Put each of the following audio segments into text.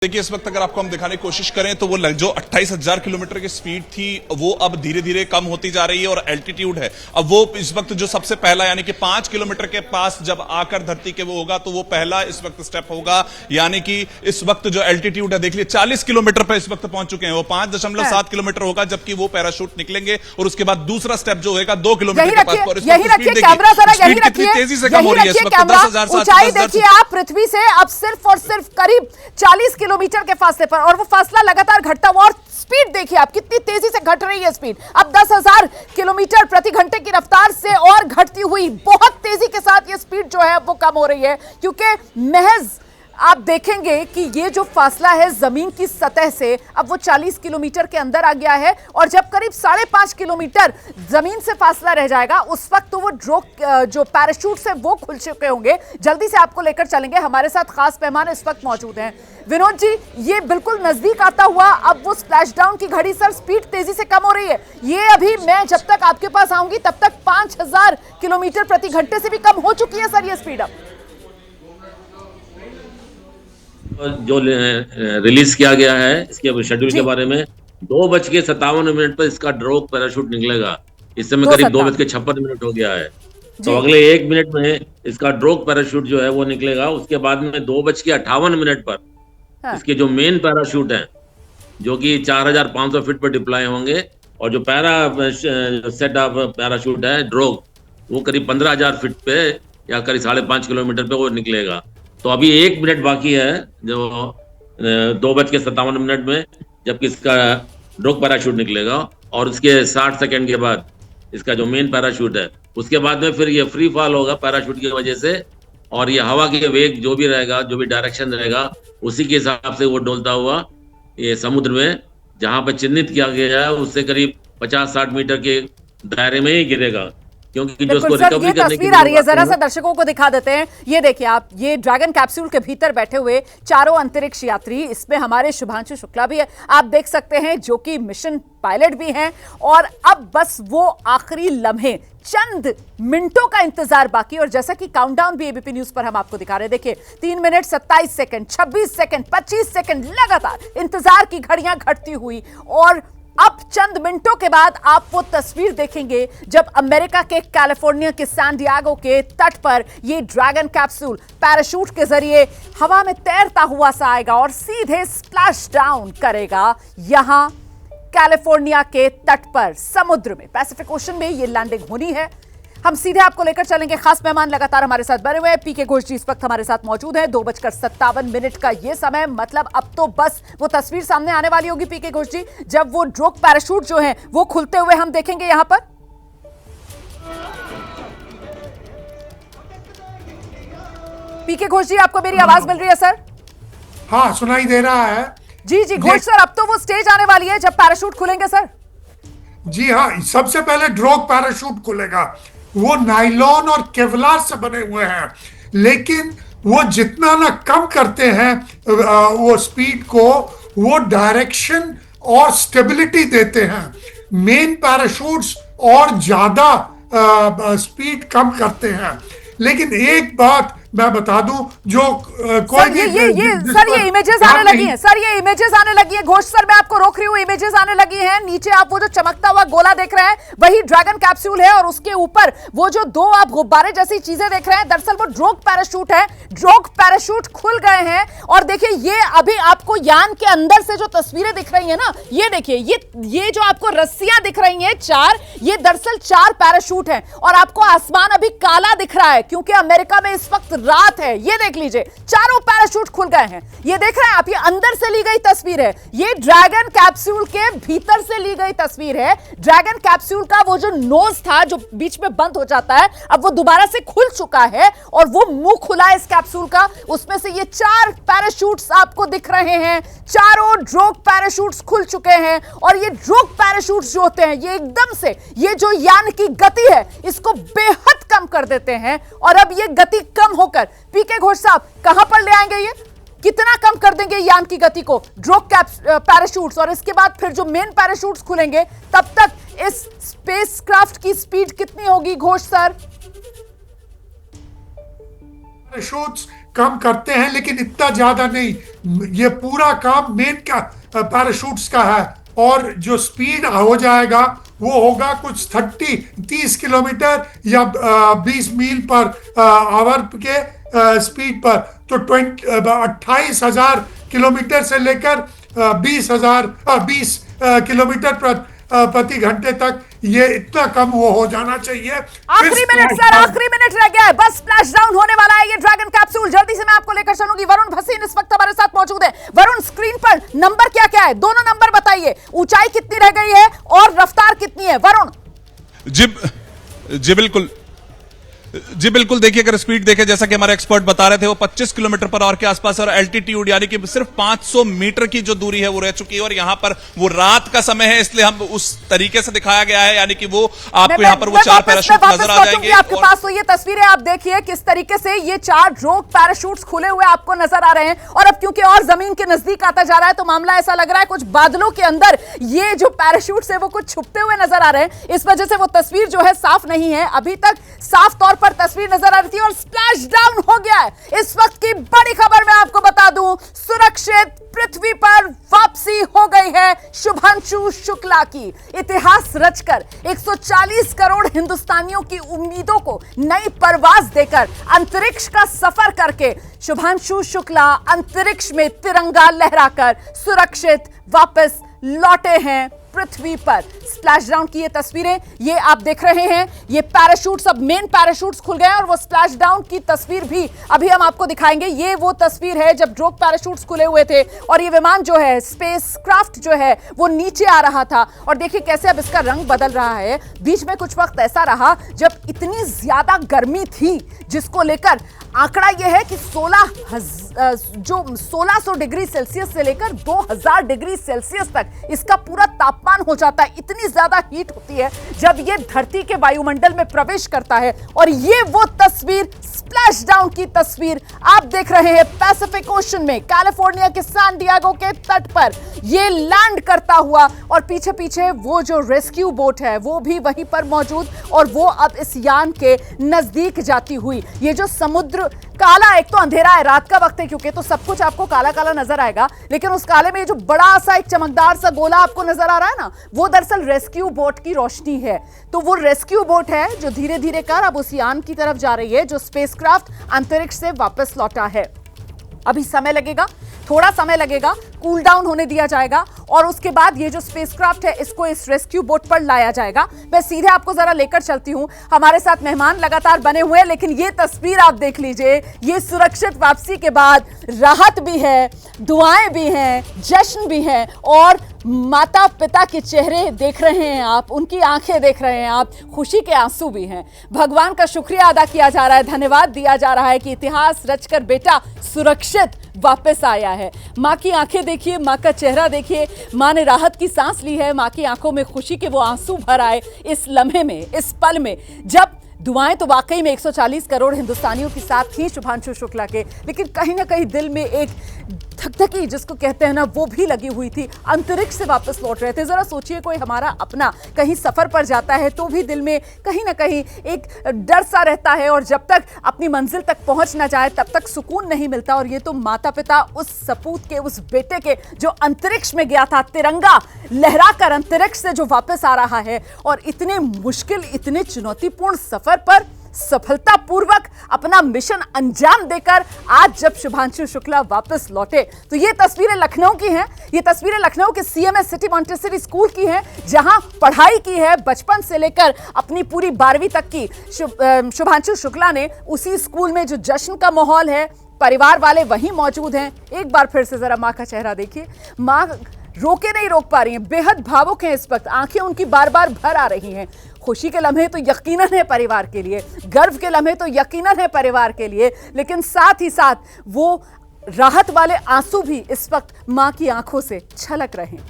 देखिए इस वक्त अगर आपको हम दिखाने की कोशिश करें तो वो जो 28,000 किलोमीटर की स्पीड थी वो अब धीरे धीरे कम होती जा रही है और एल्टीट्यूड है अब वो इस वक्त जो सबसे पहला यानी कि 5 किलोमीटर के पास जब आकर धरती के वो होगा तो वो पहला इस वक्त स्टेप होगा। यानी कि इस वक्त जो एल्टीट्यूड है देख लीजिए 40 किलोमीटर पर इस वक्त पहुंच चुके हैं, वो 5.7 किलोमीटर होगा जबकि वो पैराशूट निकलेंगे और उसके बाद दूसरा स्टेप जो होगा 2 किलोमीटर के पास। और कितनी तेजी से कम हो रही है इस वक्त 10,710 देखिए आप पृथ्वी से अब सिर्फ और सिर्फ करीब 40 किलोमीटर के फासले पर, और वो फासला लगातार घटता हुआ, और स्पीड देखिए आप कितनी तेजी से घट रही है स्पीड। अब 10,000 किलोमीटर प्रति घंटे की रफ्तार से और घटती हुई बहुत तेजी के साथ ये स्पीड जो है वो कम हो रही है, क्योंकि महज आप देखेंगे कि ये जो फासला है जमीन की सतह से अब वो 40 किलोमीटर के अंदर आ गया है, और जब करीब 5.5 किलोमीटर जमीन से फासला रह जाएगा उस वक्त तो वो जो पैराशूट है वो खुल चुके होंगे। जल्दी से आपको लेकर चलेंगे, हमारे साथ खास मेहमान इस वक्त मौजूद हैं। विनोद जी, ये बिल्कुल नजदीक आता हुआ अब वो स्प्लैश डाउन की घड़ी सर स्पीड तेजी से कम हो रही है, ये अभी मैं जब तक आपके पास आऊंगी तब तक 5,000 किलोमीटर प्रति घंटे से भी कम हो चुकी है सर ये स्पीड। अब जो रिलीज किया गया है इसके शेड्यूल के बारे में 2:57 पर इसका ड्रॉप पैराशूट निकलेगा। इस समय करीब 2:56 हो गया है, तो अगले 1 मिनट में इसका ड्रॉप पैराशूट जो है वो निकलेगा। उसके बाद में 2:58 पर इसके जो मेन पैराशूट है जो कि 4,500 फीट पर डिप्लॉय होंगे, और जो सेट ऑफ पैराशूट है ड्रॉप वो करीब 15,000 फीट पे या करीब 5.5 किलोमीटर पे वो निकलेगा। तो अभी 1 मिनट बाकी है जो 2:57 में जबकि इसका ड्रॉप पैराशूट निकलेगा, और उसके 60 सेकेंड के बाद इसका जो मेन पैराशूट है उसके बाद में फिर ये फ्री फॉल होगा पैराशूट की वजह से, और ये हवा के वेग जो भी रहेगा, जो भी डायरेक्शन रहेगा उसी के हिसाब से वो डोलता हुआ ये समुद्र में जहां पर चिन्हित किया गया है उससे करीब 50-60 मीटर के दायरे में ही गिरेगा। क्योंकि जो उसको रिकवरी करने की तस्वीर आ रही है, जरा सा दर्शकों को दिखा देते हैं। ये देखिए आप, ये ड्रैगन कैप्सूल के भीतर बैठे हुए चारों अंतरिक्ष यात्री, इसमें हमारे शुभांशु शुक्ला भी है, आप देख सकते हैं, जो कि मिशन पायलट भी हैं। और अब बस वो आखिरी लम्हे, चंद मिनटों का इंतजार बाकी, और जैसा कि काउंटडाउन भी एबीपी न्यूज पर हम आपको दिखा रहे हैं। देखिए 3 मिनट 27 सेकंड, 26 सेकंड, 25 सेकंड, लगातार इंतजार की घड़ियां घटती हुई, और अब चंद मिनटों के बाद आप वो तस्वीर देखेंगे जब अमेरिका के कैलिफोर्निया के सैन डिएगो के तट पर ये ड्रैगन कैप्सूल पैराशूट के जरिए हवा में तैरता हुआ सा आएगा और सीधे स्प्लैश डाउन करेगा यहां कैलिफोर्निया के तट पर, समुद्र में, पैसिफिक ओशन में ये लैंडिंग होनी है। हम सीधे आपको लेकर चलेंगे, खास मेहमान लगातार हमारे साथ बने हुए हैं। पीके घोष जी इस वक्त हमारे साथ मौजूद हैं। 2:57 का ये समय, मतलब अब तो बस वो तस्वीर सामने आने वाली होगी पीके घोष जी, जब वो ड्रॉप पैराशूट जो है वो खुलते हुए हम देखेंगे यहां पर। पीके घोष जी, आपको मेरी आवाज मिल रही है सर? हाँ, सुनाई दे रहा है। जी जी घोष सर, अब तो वो स्टेज आने वाली है जब पैराशूट खुलेंगे सर। जी हाँ, सबसे पहले ड्रॉप पैराशूट खुलेगा। वो नाइलॉन और केवलार से बने हुए हैं, लेकिन वो जितना ना कम करते हैं वो स्पीड को, वो डायरेक्शन और स्टेबिलिटी देते हैं। मेन पैराशूट्स और ज्यादा स्पीड कम करते हैं। लेकिन एक बात मैं बता दूं, जो कोई भी ये इमेजेस आने लगी हैं सर, ये इमेजेस आने लगी है। घोष सर, मैं आपको रोक रही हूँ, इमेजेस आने लगी हैं। नीचे आप वो जो चमकता हुआ गोला देख रहे हैं वही ड्रैगन कैप्सूल है, और उसके ऊपर वो जो 2 आप गुब्बारे जैसी चीजें देख रहे हैं दरअसल वो ड्रॉप पैराशूट है। ड्रॉप पैराशूट खुल गए हैं, और देखिए ये अभी आपको यान के अंदर से जो तस्वीरें दिख रही है ना, ये देखिए, ये जो आपको रस्सियां दिख रही हैं 4, ये दरअसल 4 पैराशूट हैं। और आपको आसमान अभी काला दिख रहा है क्योंकि अमेरिका में इस वक्त रात है। ये देख लीजिए, चारों पैराशूट खुल गए हैं। ये देख रहे हैं आप, ये अंदर से ली गई तस्वीर है, ये ड्रैगन कैप्सूल के भीतर से ली गई तस्वीर है। ड्रैगन कैप्सूल का वो जो नोज था जो बीच में बंद हो जाता है, अब वो दोबारा से खुल चुका है, और वो मुंह खुला है इस कैप्सूल का। उसमें से ये 4 पैराशूट्स आपको दिख रहे हैं, चारों ड्रॉप पैराशूट्स खुल चुके हैं। और ये ड्रॉप पैराशूट्स जो होते हैं ये एकदम से ये जो यान की गति है इसको बेहद कम कर देते हैं, और अब ये गति कम होकर पीके घोष साहब कहां पर ले आएंगे, ये कितना कम कर देंगे यान की गति को, ड्रॉप पैराशूट्स, और इसके बाद फिर जो मेन पैराशूट्स खुलेंगे तब तक इस स्पेसक्राफ्ट की स्पीड कितनी होगी घोष सर? पैराशूट्स कम करते हैं, लेकिन इतना ज्यादा नहीं। ये पूरा काम मेन का पैराशूट्स का है, और जो स्पीड हो जाएगा वो होगा कुछ 30 किलोमीटर या 20 मील पर आवर के स्पीड पर। तो 28,000 किलोमीटर से लेकर 20 किलोमीटर प्रति घंटे तक ये इतना कम वो हो जाना चाहिए। आखिरी मिनट सर, आखिरी मिनट रह गया है, बस स्प्लैश डाउन होने वाला है ये ड्रैगन कैप्सूल। जल्दी से मैं आपको लेकर चलूंगी। वरुण भसीन इस वक्त हमारे साथ मौजूद है। वरुण, स्क्रीन पर नंबर क्या क्या है? दोनों नंबर बताइए, ऊंचाई कितनी रह गई है और रफ्तार कितनी है? वरुण जी बिल्कुल देखिए, अगर स्पीड देखें जैसा कि हमारे एक्सपर्ट बता रहे थे, वो 25 किलोमीटर पर आवर के आसपास, और एल्टीट्यूड यानी कि सिर्फ 500 मीटर की जो दूरी है वो रह चुकी है। और यहां पर वो रात का समय है, इसलिए हम उस तरीके से दिखाया गया है, यानी कि वो आपको यहां पर वो 4 पैराशूट नजर आ जाएंगे आपके पास। तो ये तस्वीरें आप देखिए किस तरीके से ये 4 ड्रोग पैराशूट्स खुले हुए आपको नजर आ रहे हैं। और अब क्योंकि और जमीन के नजदीक आता जा रहा है, तो मामला ऐसा लग रहा है कुछ बादलों के अंदर ये जो पैराशूट्स है वो कुछ छुपते हुए नजर आ रहे हैं। इस वजह से वो तस्वीर जो है साफ नहीं है। अभी तक साफ तौर पर तस्वीर नजर आ रही थी और स्प्लैश डाउन हो गया है। इस वक्त की बड़ी खबर मैं आपको बता दूं, सुरक्षित पृथ्वी पर वापसी हो गई है शुभांशु शुक्ला की। इतिहास रचकर 140 करोड़ हिंदुस्तानियों की उम्मीदों को नई परवाज देकर अंतरिक्ष का सफर करके शुभांशु शुक्ला अंतरिक्ष में तिरंगा लहराकर सुरक्षित वापस लौटे हैं पृथ्वी पर। स्प्लैश डाउन की ये तस्वीरें ये आप देख रहे हैं। ये पैराशूट्स, अब मेन पैराशूट्स खुल गए हैं और वो स्प्लैश डाउन की तस्वीर भी अभी हम आपको दिखाएंगे। ये वो तस्वीर है जब ड्रोग पैराशूट्स खुले हुए थे और ये विमान जो है, स्पेस क्राफ्ट जो है, वो नीचे आ रहा था। और देखिए कैसे अब इसका रंग बदल रहा है। बीच में कुछ वक्त ऐसा रहा जब इतनी ज्यादा गर्मी थी, जिसको लेकर आंकड़ा यह है कि 1600 डिग्री सेल्सियस से लेकर 2000 डिग्री सेल्सियस तक इसका पूरा तापमान हो जाता है। इतनी ज्यादा हीट होती है जब ये धरती के वायुमंडल में प्रवेश करता है। और ये वो तस्वीर, स्प्लैश डाउन की तस्वीर आप देख रहे हैं पैसिफिक ओशन में, कैलिफोर्निया के सैन डिएगो के तट पर ये लैंड करता हुआ। और पीछे पीछे वो जो रेस्क्यू बोट है वो भी वहीं पर मौजूद, और वो अब इस यान के नजदीक जाती हुई। ये जो समुद्र काला, एक तो अंधेरा है, रात का वक्त है क्योंकि, तो सब कुछ आपको काला काला नजर आएगा, लेकिन उस काले में जो बड़ा सा एक चमकदार सा गोला आपको नजर आ रहा है ना, वो दरअसल रेस्क्यू बोट की रोशनी है। तो वो रेस्क्यू बोट है जो धीरे धीरे कर अब उस यान की तरफ जा रही है जो स्पेसक्राफ्ट अंतरिक्ष से वापस लौटा है। अभी समय लगेगा, थोड़ा समय लगेगा, कूल डाउन होने दिया जाएगा और उसके बाद ये जो स्पेसक्राफ्ट है इसको इस रेस्क्यू बोट पर लाया जाएगा। मैं सीधे आपको जरा लेकर चलती हूं। हमारे साथ मेहमान लगातार बने हुए हैं, लेकिन ये तस्वीर आप देख लीजिए। ये सुरक्षित वापसी के बाद राहत भी है, दुआएं भी हैं, जश्न भी है, और माता पिता के चेहरे देख रहे हैं आप, उनकी आंखें देख रहे हैं आप, खुशी के आंसू भी हैं। भगवान का शुक्रिया अदा किया जा रहा है, धन्यवाद दिया जा रहा है कि इतिहास रचकर बेटा सुरक्षित वापस आया है। माँ की आंखें देखिए, माँ का चेहरा देखिए, माँ ने राहत की सांस ली है, माँ की आंखों में खुशी के वो आंसू भर आए इस लम्हे में, इस पल में, जब दुआएं तो वाकई में 140 करोड़ हिंदुस्तानियों के साथ थी शुभांशु शुक्ला के, लेकिन कहीं ना कहीं दिल में एक धकधकी जिसको कहते हैं ना, वो भी लगी हुई थी। अंतरिक्ष से वापस लौट रहे थे। जरा सोचिए, कोई हमारा अपना कहीं सफर पर जाता है तो भी दिल में कहीं ना कहीं एक डर सा रहता है, और जब तक अपनी मंजिल तक पहुंच ना जाए तब तक सुकून नहीं मिलता। और ये तो माता पिता उस सपूत के, उस बेटे के जो अंतरिक्ष में गया था, तिरंगा लहराकर अंतरिक्ष से जो वापस आ रहा है, और इतने मुश्किल, इतने चुनौतीपूर्ण सफर पर सफलतापूर्वक अपना मिशन अंजाम देकर आज जब शुभांशु शुक्ला वापस लौटे, तो ये तस्वीरें लखनऊ की हैं। ये तस्वीरें लखनऊ के सीएमएस सिटी मॉन्टेसरी स्कूल की हैं, जहां पढ़ाई की है बचपन से लेकर अपनी पूरी 12वीं तक की शुभांशु शुक्ला ने। उसी स्कूल में जो जश्न का माहौल है, परिवार वाले वहीं मौजूद हैं। एक बार फिर से जरा माँ का चेहरा देखिए, माँ रोके नहीं रोक पा रही हैं, बेहद भावुक हैं इस वक्त, आंखें उनकी बार बार भर आ रही हैं। खुशी के लम्हे तो यकीनन है परिवार के लिए, गर्व के लम्हे तो यकीनन है परिवार के लिए, लेकिन साथ ही साथ वो राहत वाले आंसू भी इस वक्त माँ की आंखों से छलक रहे हैं।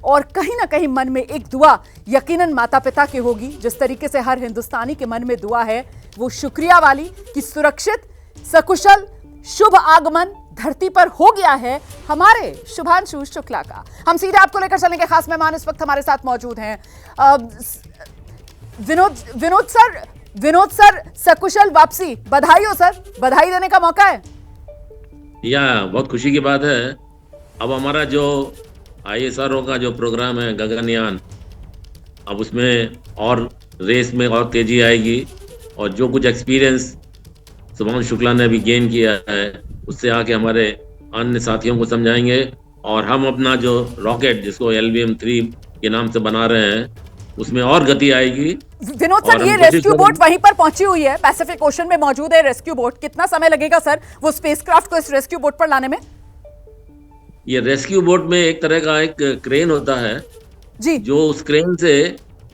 और कहीं ना कहीं मन में एक दुआ यकीनन माता पिता की होगी, जिस तरीके से हर हिंदुस्तानी के मन में दुआ है वो शुक्रिया वाली कि सुरक्षित सकुशल शुभ आगमन धरती पर हो गया है हमारे शुभांशु शुक्ला का। हम सीधे आपको लेकर चलेंगे, खास मेहमान इस वक्त हमारे साथ मौजूद हैं। विनोद सर, सकुशल वापसी, बधाई हो सर, बधाई देने का मौका है। या बहुत खुशी की बात है। अब हमारा जो ISRO का जो प्रोग्राम है गगनयान, अब उसमें और रेस में और तेजी आएगी, और जो कुछ एक्सपीरियंस शुभांशु शुक्ला ने अभी गेन किया है उससे आके हमारे अन्य साथियों को समझाएंगे, और हम अपना जो रॉकेट जिसको LVM-3 के नाम से बना रहे हैं उसमें और गति आएगी। विनोद और सर, हम ये कोशिश रेस्क्यू करेंगे- बोट वहीं पर पहुंची हुई है, पैसिफिक ओशन में मौजूद है रेस्क्यू बोट। कितना समय लगेगा सर वो स्पेसक्राफ्ट को इस रेस्क्यू बोट पर लाने में? ये रेस्क्यू बोट में एक तरह का एक क्रेन होता है जी जो उस क्रेन से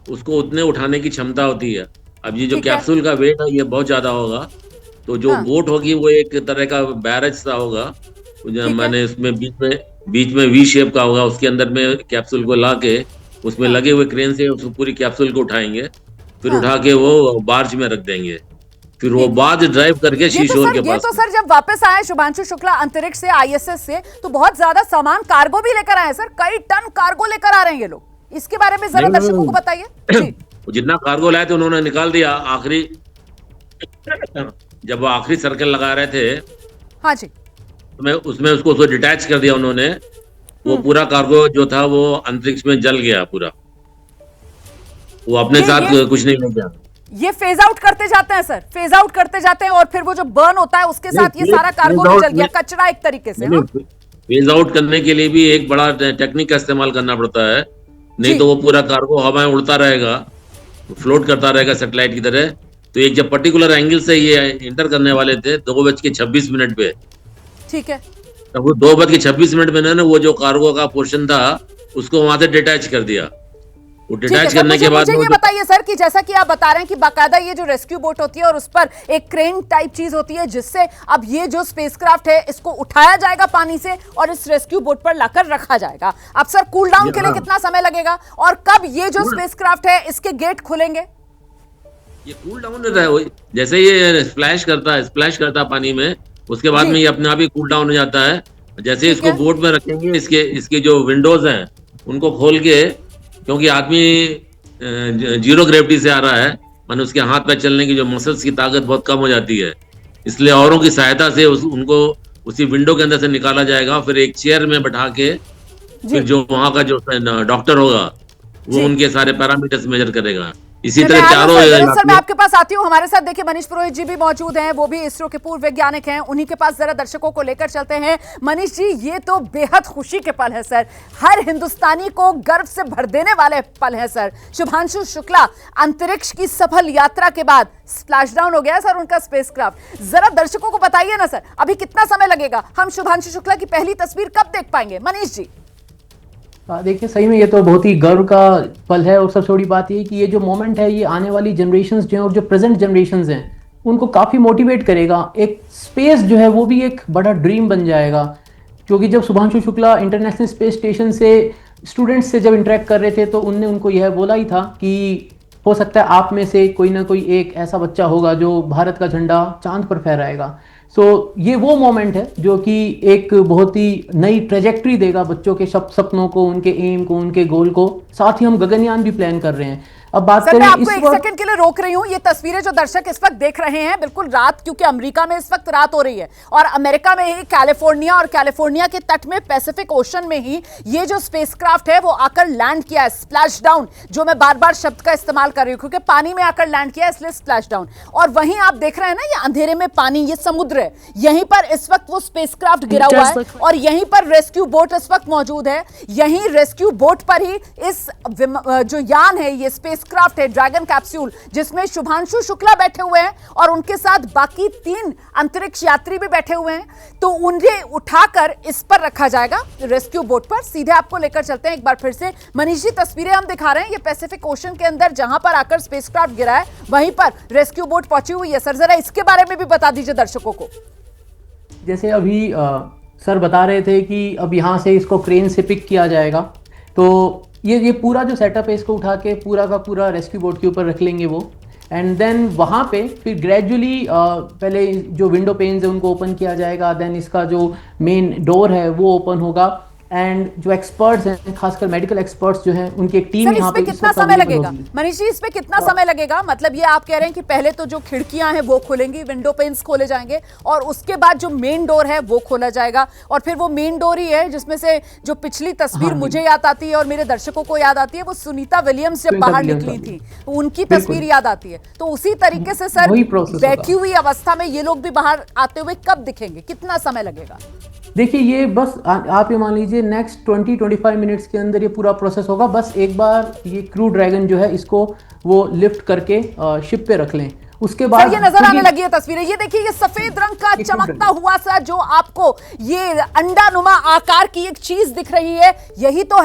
उसको उतने उठाने की क्षमता होती है। अब ये जो ठीक है। कैप्सूल का वेट है ये बहुत ज्यादा होगा, तो जो हाँ। बोट होगी वो एक तरह का बैरेज सा होगा, जो है। मैंने उसमें बीच में V शेप का होगा, उसके अंदर में कैप्सूल को ला के उसमें हाँ। लगे हुए क्रेन से उस पूरी कैप्सूल को उठाएंगे, फिर हाँ। उठा के वो बार्ज में रख देंगे, फिर वो बार्ज ड्राइव करके शीशोर के पास। सर जब वापस आए शुभांशु शुक्ला अंतरिक्ष से ISS से, तो बहुत ज्यादा सामान कार्गो भी लेकर आए सर, कई टन कार्गो लेकर आ रहे हैं ये लोग। इसके बारे में जरा नहीं, दर्शकों को बताइए जी। जितना कार्गो लाए थे उन्होंने निकाल दिया, आखिरी जब वो आखिरी सर्कल लगा रहे थे हाँ जी। उसमें उसको डिटैच कर दिया उन्होंने। वो पूरा कार्गो जो था वो अंतरिक्ष में जल गया पूरा, वो अपने साथ कुछ नहीं ले गया। ये फेज आउट करते जाते हैं सर, फेज आउट करते जाते हैं, और फिर वो जो बर्न होता है उसके साथ ये सारा कार्गो भी जल गया, कचरा एक तरीके से। हाँ? फेज आउट करने के लिए भी एक बड़ा टेक्निक का इस्तेमाल करना पड़ता है, नहीं तो वो पूरा कार्गो हवा में उड़ता रहेगा, फ्लोट करता रहेगा सैटेलाइट की तरह। तो एक जब पर्टिकुलर एंगल से ये इंटर करने वाले थे 2:26 पे, ठीक है। तब वो 2:26 में ना वो जो कार्गो का पोर्शन था उसको वहां से डिटैच कर दिया। वो डिटैच करने के बाद मुझे ये बताइए सर कि जैसा कि आप बता रहे हैं कि बाकायदा ये जो रेस्क्यू बोट होती है और उस पर एक क्रेन टाइप चीज होती है जिससे अब ये जो स्पेसक्राफ्ट है इसको उठाया जाएगा पानी से और इस रेस्क्यू बोट पर लाकर रखा जाएगा। अब सर कूल डाउन के लिए कितना समय लगेगा और कब ये जो स्पेसक्राफ्ट है इसके गेट खुलेंगे? ये कूल डाउन रहता है, जैसे ये स्प्लैश करता है पानी में, उसके बाद में ये अपने आप ही कूल डाउन हो जाता है। जैसे इसको बोट में रखेंगे, इसके जो विंडोज हैं उनको खोल के, क्योंकि आदमी जीरो ग्रेविटी से आ रहा है, माने उसके हाथ पैर चलने की जो मसल्स की ताकत बहुत कम हो जाती है, इसलिए औरों की सहायता से उनको उसी विंडो के अंदर से निकाला जाएगा। फिर एक चेयर में बैठा के फिर जो वहां का जो डॉक्टर होगा वो उनके सारे पैरामीटर्स मेजर करेगा। इसी तरह चारों सर मैं आपके पास आती हूँ। हमारे साथ देखिए मनीष पुरोहित जी भी मौजूद हैं, वो भी इसरो के पूर्व वैज्ञानिक हैं, उन्हीं के पास जरा दर्शकों को लेकर चलते हैं। मनीष जी, ये तो बेहद खुशी के पल है सर, हर हिंदुस्तानी को गर्व से भर देने वाले पल है सर। शुभांशु शुक्ला अंतरिक्ष की सफल यात्रा के बाद स्प्लैश डाउन हो गया सर उनका स्पेसक्राफ्ट। जरा दर्शकों को बताइए ना सर, अभी कितना समय लगेगा, हम शुभांशु शुक्ला की पहली तस्वीर कब देख पाएंगे? मनीष जी। देखिए सही में ये तो बहुत ही गर्व का पल है, और सबसे बड़ी बात ये कि ये जो मोमेंट है ये आने वाली जनरेशन्स जो हैं और जो प्रेजेंट जनरेशन्स हैं उनको काफ़ी मोटिवेट करेगा। एक स्पेस जो है वो भी एक बड़ा ड्रीम बन जाएगा, क्योंकि जब Shubhanshu Shukla international space station से स्टूडेंट्स से जब इंटरेक्ट कर रहे थे तो उनने उनको यह बोला ही था कि हो सकता है आप में से कोई ना कोई एक ऐसा बच्चा होगा जो भारत का झंडा चांद पर फहराएगा। सो ये वो मोमेंट है जो कि एक बहुत ही नई ट्रेजेक्ट्री देगा बच्चों के सपनों को, उनके एम को, उनके गोल को। साथ ही हम गगनयान भी प्लान कर रहे हैं। अब बात सर करें, मैं आपको एक सेकंड के लिए रोक रही हूं। ये तस्वीरें जो दर्शक इस वक्त देख रहे हैं बिल्कुल रात, क्योंकि अमेरिका में इस वक्त रात हो रही है और अमेरिका में ही कैलिफोर्निया और कैलिफोर्निया के तट में पैसिफिक ओशन में ही ये जो स्पेसक्राफ्ट है वो आकर लैंड किया है। स्प्लैश डाउन, जो मैं बार बार शब्द का इस्तेमाल कर रही हूं क्योंकि पानी में आकर लैंड किया इसलिए स्प्लैश डाउन। और वहीं आप देख रहे हैं ना ये अंधेरे में पानी, ये समुद्र है, यहीं पर इस वक्त वो स्पेसक्राफ्ट गिरा हुआ है और यहीं पर रेस्क्यू बोट इस वक्त मौजूद है। यहीं रेस्क्यू बोट पर ही इस जो यान है, ये स्पेसक्राफ्ट है ड्रैगन कैप्सूल, जिसमें शुभांशु शुक्ला बैठे हुए हैं और उनके साथ बाकी 3 अंतरिक्ष यात्री भी बैठे हुए हैं। तो उन्हें उठाकर इस पर रखा जाएगा रेस्क्यू बोट पर। सीधे आपको लेकर चलते हैं एक बार फिर से। मनीष जी, तस्वीरें हम दिखा रहे हैं, ये पैसिफिक ओशन के अंदर जहां पर आकर स्पेसक्राफ्ट गिरा है वहीं पर रेस्क्यू बोट पहुंची हुई है। सर जरा इसके बारे में भी बता दीजिए दर्शकों को। जैसे अभी सर बता रहे थे कि अब यहाँ से इसको क्रेन से पिक किया जाएगा, तो ये पूरा जो सेटअप है इसको उठा के पूरा का पूरा रेस्क्यू बोट के ऊपर रख लेंगे वो, एंड देन वहाँ पे फिर ग्रेजुअली पहले जो विंडो पेन्स है उनको ओपन किया जाएगा, देन इसका जो मेन डोर है वो ओपन होगा एंड जो एक्सपर्ट्स हैं, खासकर मेडिकल एक्सपर्ट्स जो हैं, उनकी एक टीम सर यहाँ पे इसमें कितना समय लगेगा मनीष जी, इसमें कितना समय लगेगा? मतलब ये आप कह रहे हैं कि पहले तो जो खिड़कियां हैं वो खुलेंगी, विंडो पेन्स खोले जाएंगे और उसके बाद जो मेन डोर है वो खोला जाएगा, और फिर वो मेन डोर ही है जिसमें से जो पिछली तस्वीर मुझे याद आती है और मेरे दर्शकों को याद आती है, वो सुनीता विलियम्स जब बाहर निकली थी उनकी तस्वीर याद आती है। तो उसी तरीके से सर बैठी हुई अवस्था में ये लोग भी बाहर आते हुए कब दिखेंगे, कितना समय लगेगा? देखिए ये बस आप ये मान लीजिए नेक्स्ट 20-25 मिनट्स के अंदर ये पूरा प्रोसेस होगा। बस एक बार ये क्रू ड्रैगन जो है इसको वो लिफ्ट करके शिप पे रख लें, उसके बाद ये नजर आने लगी है तस्वीरें। ये देखिए, ये सफेद रंग का चमकता हुआ सा जो आपको ये अंडा नुमा आकार की एक चीज दिख रही है, यही तो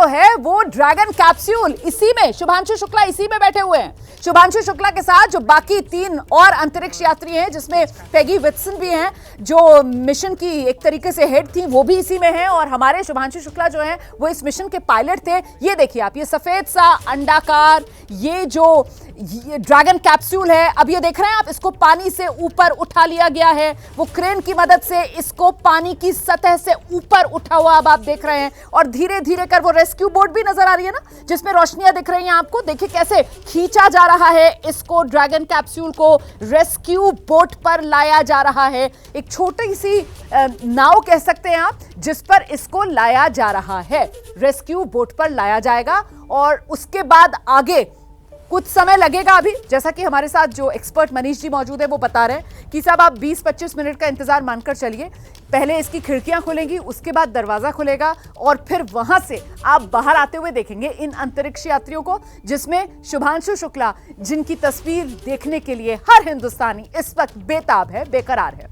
है वो ड्रैगन कैप्सूल। इसी में शुभांशु शुक्ला इसी में बैठे हुए हैं। शुभांशु शुक्ला के साथ जो बाकी 3 और अंतरिक्ष यात्री हैं, जिसमें पेगी विट्सन भी हैं जो मिशन की एक तरीके से हेड थी, वो भी इसी में हैं, और हमारे शुभांशु शुक्ला जो हैं वो इस मिशन के पायलट थे। ये देखिए आप, ये सफेद सा अंडाकार ये जो ड्रैगन कैप्सूल है, अब ये देख रहे हैं आप, इसको पानी से ऊपर उठा लिया गया है। वो क्रेन की मदद से इसको पानी की सतह से ऊपर उठा हुआ अब आप देख रहे हैं, और धीरे धीरे कर वो रेस्क्यू बोट भी नजर आ रही है ना, जिसमें रोशनियां दिख रही हैं आपको। देखिए कैसे खींचा जा रहा है इसको, ड्रैगन कैप्सूल को रेस्क्यू बोट पर लाया जा रहा है। एक छोटी सी नाव कह सकते हैं आप, जिस पर इसको लाया जा रहा है, रेस्क्यू बोट पर लाया जाएगा, और उसके बाद आगे कुछ समय लगेगा। अभी जैसा कि हमारे साथ जो एक्सपर्ट मनीष जी मौजूद है वो बता रहे हैं कि साहब आप 20-25 मिनट का इंतजार मानकर चलिए। पहले इसकी खिड़कियां खुलेंगी, उसके बाद दरवाजा खुलेगा, और फिर वहां से आप बाहर आते हुए देखेंगे इन अंतरिक्ष यात्रियों को, जिसमें शुभांशु शुक्ला, जिनकी तस्वीर देखने के लिए हर हिंदुस्तानी इस वक्त बेताब है, बेकरार है।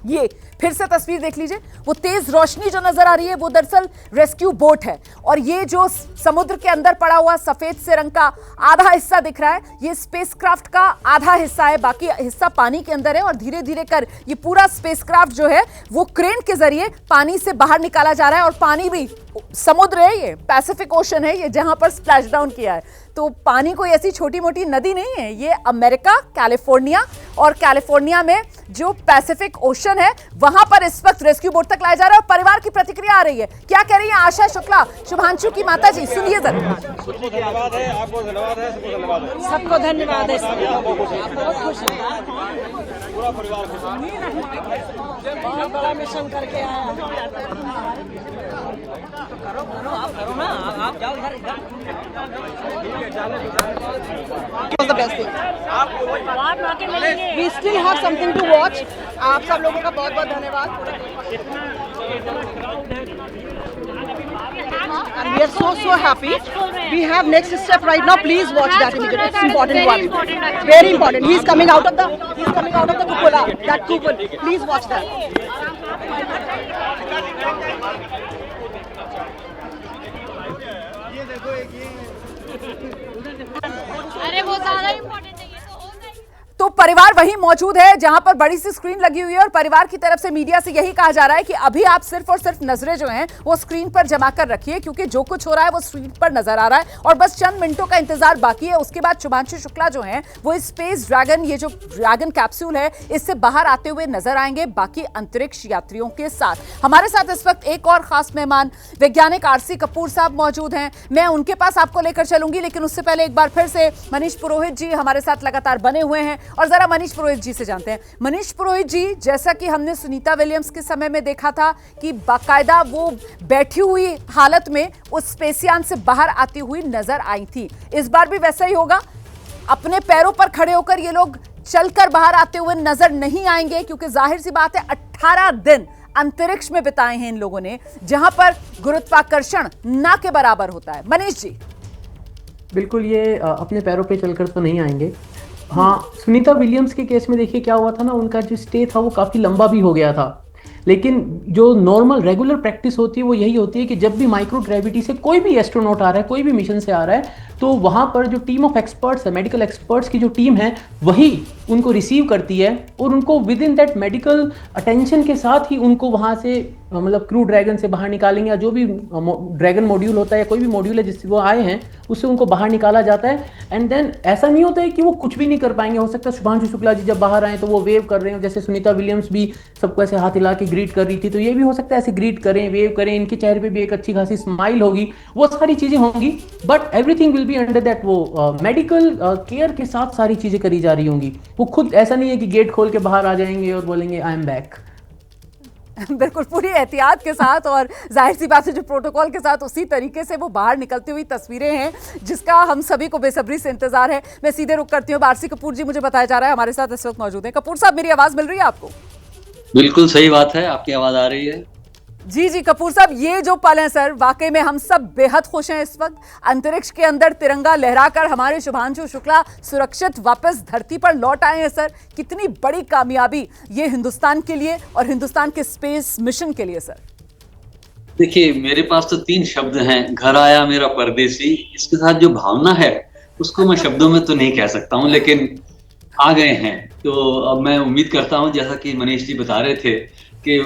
ये फिर से तस्वीर देख लीजिए, वो तेज रोशनी जो नजर आ रही है वो दरअसल रेस्क्यू बोट है, और ये जो समुद्र के अंदर पड़ा हुआ सफेद से रंग का आधा हिस्सा दिख रहा है, ये स्पेसक्राफ्ट का आधा हिस्सा है, बाकी हिस्सा पानी के अंदर है, और धीरे धीरे कर ये पूरा स्पेसक्राफ्ट जो है वो क्रेन के जरिए पानी से बाहर निकाला जा रहा है। और पानी भी समुद्र है, ये पैसिफिक ओशन है, ये जहां पर स्प्लैश डाउन किया है, तो पानी कोई ऐसी छोटी मोटी नदी नहीं है, ये अमेरिका, कैलिफोर्निया, और कैलिफोर्निया में जो पैसिफिक ओशन है वहां पर इस वक्त रेस्क्यू बोट तक लाया जा रहा है। और परिवार की प्रतिक्रिया आ रही है, क्या कह रही है आशा शुक्ला, शुभांशु की माता जी, सुनिए जरा। सबको धन्यवाद है, आपको धन्यवाद है, सबको धन्यवाद है, सबको धन्यवाद है। बहुत खुश है, पूरा परिवार खुश है, बहुत बड़ा मिशन करके आया। करो आप करो ना, आप जाओ इधर। Was the best thing. We still have something to watch. आप सब लोगों का बहुत बहुत धन्यवाद। And we are so happy. We have next step right now. Please watch that image. It's important one. Very important. He's coming out of the cupola. That cupola. Please watch that. अरे वो ज्यादा important है, ये तो हो गई। तो परिवार वहीं मौजूद है जहां पर बड़ी सी स्क्रीन लगी हुई है, और परिवार की तरफ से मीडिया से यही कहा जा रहा है कि अभी आप सिर्फ और सिर्फ नजरें जो हैं वो स्क्रीन पर जमा कर रखिए, क्योंकि जो कुछ हो रहा है वो स्क्रीन पर नजर आ रहा है, और बस चंद मिनटों का इंतजार बाकी है। उसके बाद शुभांशु शुक्ला जो हैं वो इस स्पेस ड्रैगन, ये जो ड्रैगन कैप्सूल है, इससे बाहर आते हुए नजर आएंगे बाकी अंतरिक्ष यात्रियों के साथ। हमारे साथ इस वक्त एक और खास मेहमान वैज्ञानिक आरसी कपूर साहब मौजूद हैं, मैं उनके पास आपको लेकर चलूंगी, लेकिन उससे पहले एक बार फिर से मनीष पुरोहित जी हमारे साथ लगातार बने हुए हैं, और जरा मनीष पुरोहित जी से जानते हैं। मनीष पुरोहित जी, जैसा कि हमने सुनीता विलियम्स के समय में देखा था कि बाकायदा वो बैठी हुई हालत में उस स्पेसयान से बाहर आती हुई नजर आई थी, इस बार भी वैसा ही होगा? अपने पैरों पर खड़े होकर ये लोग चलकर बाहर आते हुए नजर नहीं आएंगे, क्योंकि जाहिर सी बात है 18 दिन अंतरिक्ष में बिताए हैं इन लोगों ने, जहां पर गुरुत्वाकर्षण ना के बराबर होता है। मनीष जी। बिल्कुल, ये अपने पैरों पे चलकर तो नहीं आएंगे। हाँ, सुनीता विलियम्स के केस में देखिए क्या हुआ था ना, उनका जो स्टे था वो काफ़ी लंबा भी हो गया था, लेकिन जो नॉर्मल रेगुलर प्रैक्टिस होती है वो यही होती है कि जब भी माइक्रो ग्रेविटी से कोई भी एस्ट्रोनॉट आ रहा है, कोई भी मिशन से आ रहा है, तो वहाँ पर जो टीम ऑफ एक्सपर्ट्स है, मेडिकल एक्सपर्ट्स की जो टीम है, वही उनको रिसीव करती है और उनको with in that medical attention के साथ ही उनको वहाँ से मतलब क्रू ड्रैगन से बाहर निकालेंगे, या जो भी ड्रैगन मॉड्यूल होता है या कोई भी मॉड्यूल है जिससे वो आए हैं उससे उनको बाहर निकाला जाता है। एंड देन ऐसा नहीं होता है कि वो कुछ भी नहीं कर पाएंगे। हो सकता है शुभांशु शुक्ला जी जब बाहर आए तो वो वेव कर रहे हो, जैसे सुनीता विलियम्स भी सबको ऐसे हाथ हिला के ग्रीट कर रही थी, तो ये भी हो सकता है ऐसे ग्रीट करें, वेव करें, इनके चेहरे पे भी एक अच्छी खासी स्माइल होगी, वो सारी चीजें होंगी। But everything will be under that, वो मेडिकल केयर के साथ सारी चीजें करी जा रही होंगी। वो खुद ऐसा नहीं है कि गेट खोल के बाहर आ जाएंगे और बोलेंगे आई एम बैक। बिल्कुल पूरी एहतियात के साथ और जाहिर सी बात है जो प्रोटोकॉल के साथ उसी तरीके से वो बाहर निकलती हुई तस्वीरें हैं जिसका हम सभी को बेसब्री से इंतजार है। मैं सीधे रुक करती हूँ, आरसी कपूर जी मुझे बताया जा रहा है हमारे साथ इस वक्त मौजूद हैं। कपूर साहब मेरी आवाज मिल रही है आपको? बिल्कुल सही बात है, आपकी आवाज आ रही है। जी जी कपूर साहब, ये जो पल है सर वाकई में हम सब बेहद खुश हैं। इस वक्त अंतरिक्ष के अंदर तिरंगा लहराकर हमारे शुभांशु शुक्ला सुरक्षित वापस धरती पर लौट आए हैं सर। कितनी बड़ी कामयाबी ये हिंदुस्तान के लिए और हिंदुस्तान के स्पेस मिशन के लिए सर। देखिए मेरे पास तो 3 शब्द हैं, घर आया मेरा परदेसी। इसके साथ जो भावना है उसको मैं शब्दों में तो नहीं कह सकता हूँ, लेकिन आ गए हैं। तो अब मैं उम्मीद करता हूँ जैसा कि मनीष जी बता रहे थे कि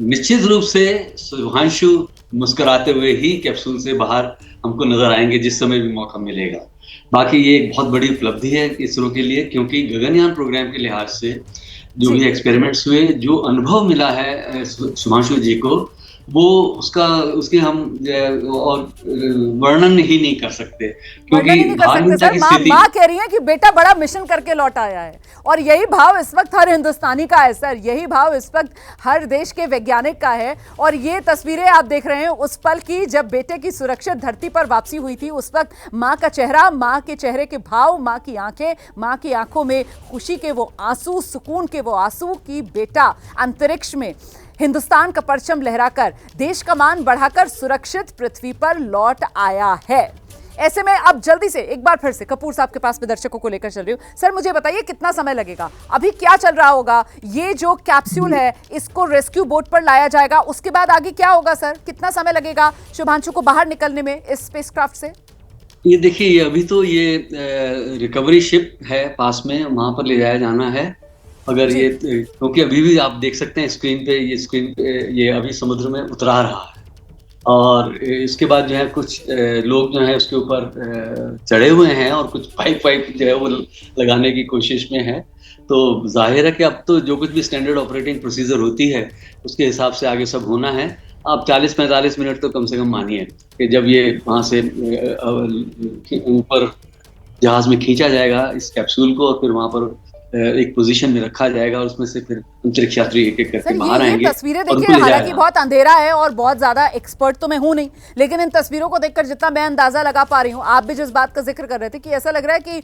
निश्चित रूप से शुभांशु मुस्कुराते हुए ही कैप्सूल से बाहर हमको नजर आएंगे जिस समय भी मौका मिलेगा। बाकी ये एक बहुत बड़ी उपलब्धि है इसरो के लिए, क्योंकि गगनयान प्रोग्राम के लिहाज से जो भी एक्सपेरिमेंट्स हुए, जो अनुभव मिला है शुभांशु जी को, वो उसके हम और वर्णन ही नहीं कर सकते, क्योंकि धार्मिकता की स्थिति। माँ कह रही है कि बेटा बड़ा मिशन करके लौट आया है और यही भाव इस वक्त हर हिंदुस्तानी का है सर, यही भाव इस वक्त हर देश के वैज्ञानिक का है। और ये तस्वीरें आप देख रहे हैं उस पल की जब बेटे की सुरक्षित धरती पर वापसी हुई थी। उस वक्त माँ का चेहरा, माँ के चेहरे के भाव, माँ की आंखें, माँ की आंखों में खुशी के वो आंसू, सुकून के वो आंसू कि बेटा अंतरिक्ष में हिंदुस्तान का परचम लहराकर, देश का मान बढ़ाकर सुरक्षित पृथ्वी पर लौट आया है। ऐसे में अब जल्दी से एक बार फिर से कपूर साहब के पास में दर्शकों को लेकर चल रही हूं। सर मुझे बताइए कितना समय लगेगा, अभी क्या चल रहा होगा? ये जो कैप्सूल है इसको रेस्क्यू बोट पर लाया जाएगा, उसके बाद आगे क्या होगा सर? कितना समय लगेगा शुभांशु को बाहर निकलने में इस स्पेसक्राफ्ट से? ये देखिए अभी तो ये रिकवरी शिप है पास में, वहां पर ले जाया जाना है। अगर ये, क्योंकि अभी भी आप देख सकते हैं स्क्रीन पे ये अभी समुद्र में उतरा रहा है और इसके बाद जो है कुछ लोग जो है उसके ऊपर चढ़े हुए हैं और कुछ पाइप जो है वो लगाने की कोशिश में है। तो जाहिर है कि अब तो जो कुछ भी स्टैंडर्ड ऑपरेटिंग प्रोसीजर होती है उसके हिसाब से आगे सब होना है। आप 40-45 मिनट तो कम से कम मानिए कि जब ये वहाँ से ऊपर जहाज में खींचा जाएगा इस कैप्सूल को और फिर वहाँ पर एक पोजीशन में रखा जाएगा और उसमें से फिर अंतरिक्ष यात्री एक एक करके बाहर आएंगे। तस्वीरें देखिए, हालांकि बहुत अंधेरा है और बहुत ज्यादा एक्सपर्ट तो मैं हूं नहीं, लेकिन इन तस्वीरों को देखकर जितना मैं अंदाजा लगा पा रही हूं, आप भी जिस बात का जिक्र कर रहे थे कि ऐसा लग रहा है कि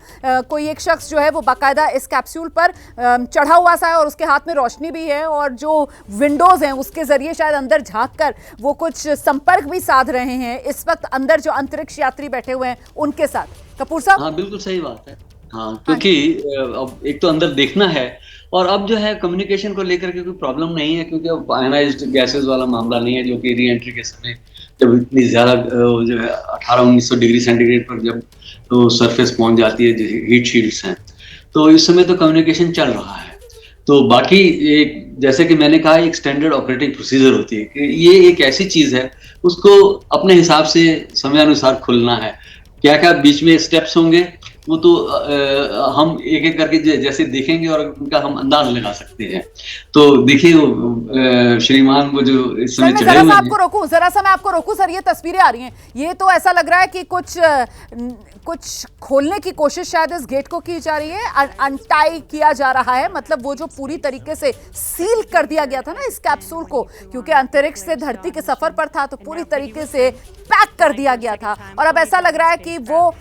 कोई एक शख्स जो है वो बाकायदा इस कैप्सूल पर चढ़ा हुआ सा है और उसके हाथ में रोशनी भी है और जो विंडोज हैं उसके जरिए शायद अंदर झांक कर वो कुछ संपर्क भी साध रहे हैं इस वक्त अंदर जो अंतरिक्ष यात्री बैठे हुए हैं उनके साथ। कपूर साहब, हाँ बिल्कुल सही बात है। हाँ, क्योंकि अब एक तो अंदर देखना है और अब जो है कम्युनिकेशन को लेकर के कोई प्रॉब्लम नहीं है, क्योंकि अब आयनाइज्ड गैसेस वाला मामला नहीं है, जो कि री एंट्री के समय जब इतनी ज्यादा जो है 1800-1900 डिग्री सेंटीग्रेड पर जब तो सरफेस पहुंच जाती है, हीट शील्ड्स हैं, तो इस समय तो कम्युनिकेशन चल रहा है। तो बाकी एक जैसे कि मैंने कहा एक स्टैंडर्ड ऑपरेटिंग प्रोसीजर होती है कि ये एक ऐसी चीज है उसको अपने हिसाब से समय अनुसार खुलना है। क्या क्या बीच में स्टेप्स होंगे वो तो हम एक एक करके जैसे देखेंगे और उनका हम अंदाज लगा सकते हैं। तो देखिए श्रीमान वो जो इस समय चढ़े हुए हैं, जरा सा मैं आपको रोकूं सर, ये तस्वीरें आ रही हैं, ये तो ऐसा लग रहा है कि कुछ खोलने की कोशिश शायद इस गेट को की जा रही है, अनटाई किया जा रहा है, मतलब वो जो पूरी तरीके से सील कर दिया गया था ना इस कैप्सूल को, क्योंकि अंतरिक्ष से धरती के सफर पर था तो पूरी तरीके से पैक कर दिया गया था और अब ऐसा लग रहा है कि वो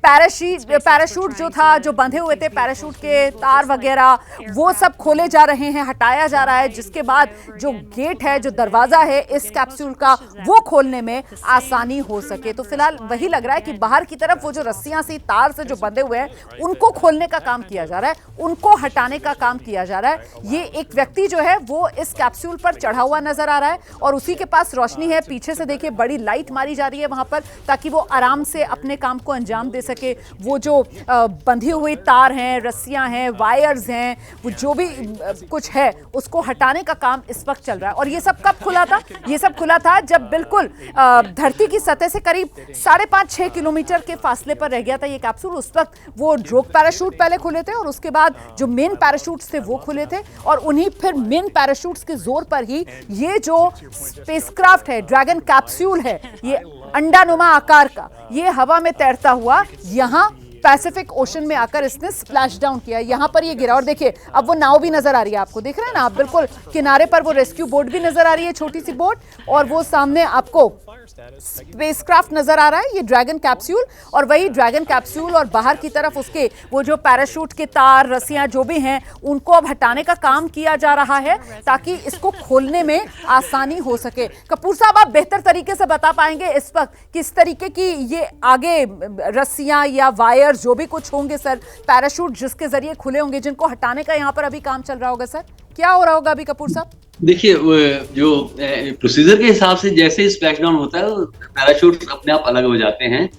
पैराशूट जो था, जो बंधे हुए थे पैराशूट के तार वगैरह, वो सब खोले जा रहे हैं, हटाया जा रहा है, जिसके बाद जो गेट है, जो दरवाजा है इस कैप्सूल का, वो खोलने में आसानी हो सके। तो फिलहाल वही लग रहा है कि बाहर की तरफ वो जो रस्सियां सी तार से जो बंधे हुए हैं उनको खोलने का काम किया जा रहा है, उनको हटाने का काम किया जा रहा है। ये एक व्यक्ति जो है वो इस कैप्सूल पर चढ़ा हुआ नजर आ रहा है और उसी के पास रोशनी है, पीछे से देखिए बड़ी लाइट मारी जा रही है वहां पर, ताकि वो आराम से अपने काम को अंजाम दे सके। वो जो बंधी हुई तार हैं, रस्सियां हैं, वायर्स हैं, वो जो भी कुछ है उसको हटाने का काम इस वक्त चल रहा है। और ये सब कब खुला था? ये सब खुला था जब बिल्कुल धरती की सतह से करीब 5.5-6 किलोमीटर के फासले पर रह गया था ये कैप्सूल। उस वक्त वो ड्रोग पैराशूट पहले खुले थे और उसके बाद जो मेन पैराशूट्स थे वो खुले थे, और उन्हीं फिर मेन पैराशूट्स के जोर पर ही ये जो स्पेसक्राफ्ट है, ड्रैगन कैप्सूल है, ये अंडानुमा आकार का, ये हवा में तैरता हुआ यहां पैसिफिक ओशन में आकर इसने स्प्लैश डाउन किया। यहां पर ये गिरा और देखिए अब वो नाव भी नजर आ रही है आपको, देख रहे हैं ना आप, बिल्कुल किनारे पर वो रेस्क्यू बोट भी नजर आ रही है, छोटी सी बोट, और वो सामने आपको स्पेसक्राफ्ट नजर आ रहा है, ये ड्रैगन कैप्सूल। और वही ड्रैगन कैप्सूल और बाहर की तरफ उसके वो जो पैराशूट के तार, रस्सियां जो भी हैं, उनको अब हटाने का काम किया जा रहा है ताकि इसको खोलने में आसानी हो सके। कपूर साहब, आप बेहतर तरीके से बता पाएंगे इस वक्त किस तरीके की ये आगे रस्सियां या वायर जो भी कुछ होंगे सर, पैराशूट जिसके जरिए खुले होंगे, जिनको हटाने का यहाँ पर अभी काम चल रहा होगा सर, क्या हो रहा होगा अभी कपूर साहब? देखिए, जो प्रोसीजर के हिसाब से जैसे ही स्प्लैश डाउन होता है पैराशूट अपने आप अलग हो जाते हैं,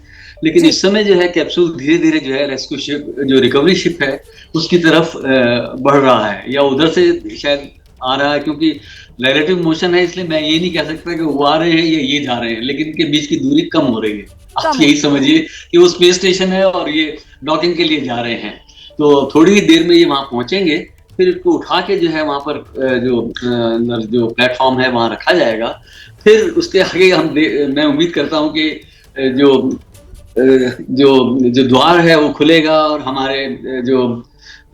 लेकिन इस समय जो है कैप्सूल धीरे धीरे जो है रेस्क्यू शिप, जो रिकवरी शिप है, उसकी तरफ बढ़ रहा है, या उधर से शायद आ रहा है, क्योंकि रिलेटिव मोशन है, इसलिए मैं ये नहीं कह सकता कि वो आ रहे हैं या ये जा रहे हैं, लेकिन इनके बीच की दूरी कम हो रही है। आप यही समझिए कि वो स्पेस स्टेशन है और ये डॉकिंग के लिए जा रहे हैं, तो थोड़ी ही देर में ये वहां पहुंचेंगे, फिर इसको उठा के जो है वहां पर जो प्लेटफॉर्म है वहां रखा जाएगा। फिर उसके आगे मैं उम्मीद करता हूं कि जो द्वार है वो खुलेगा और हमारे जो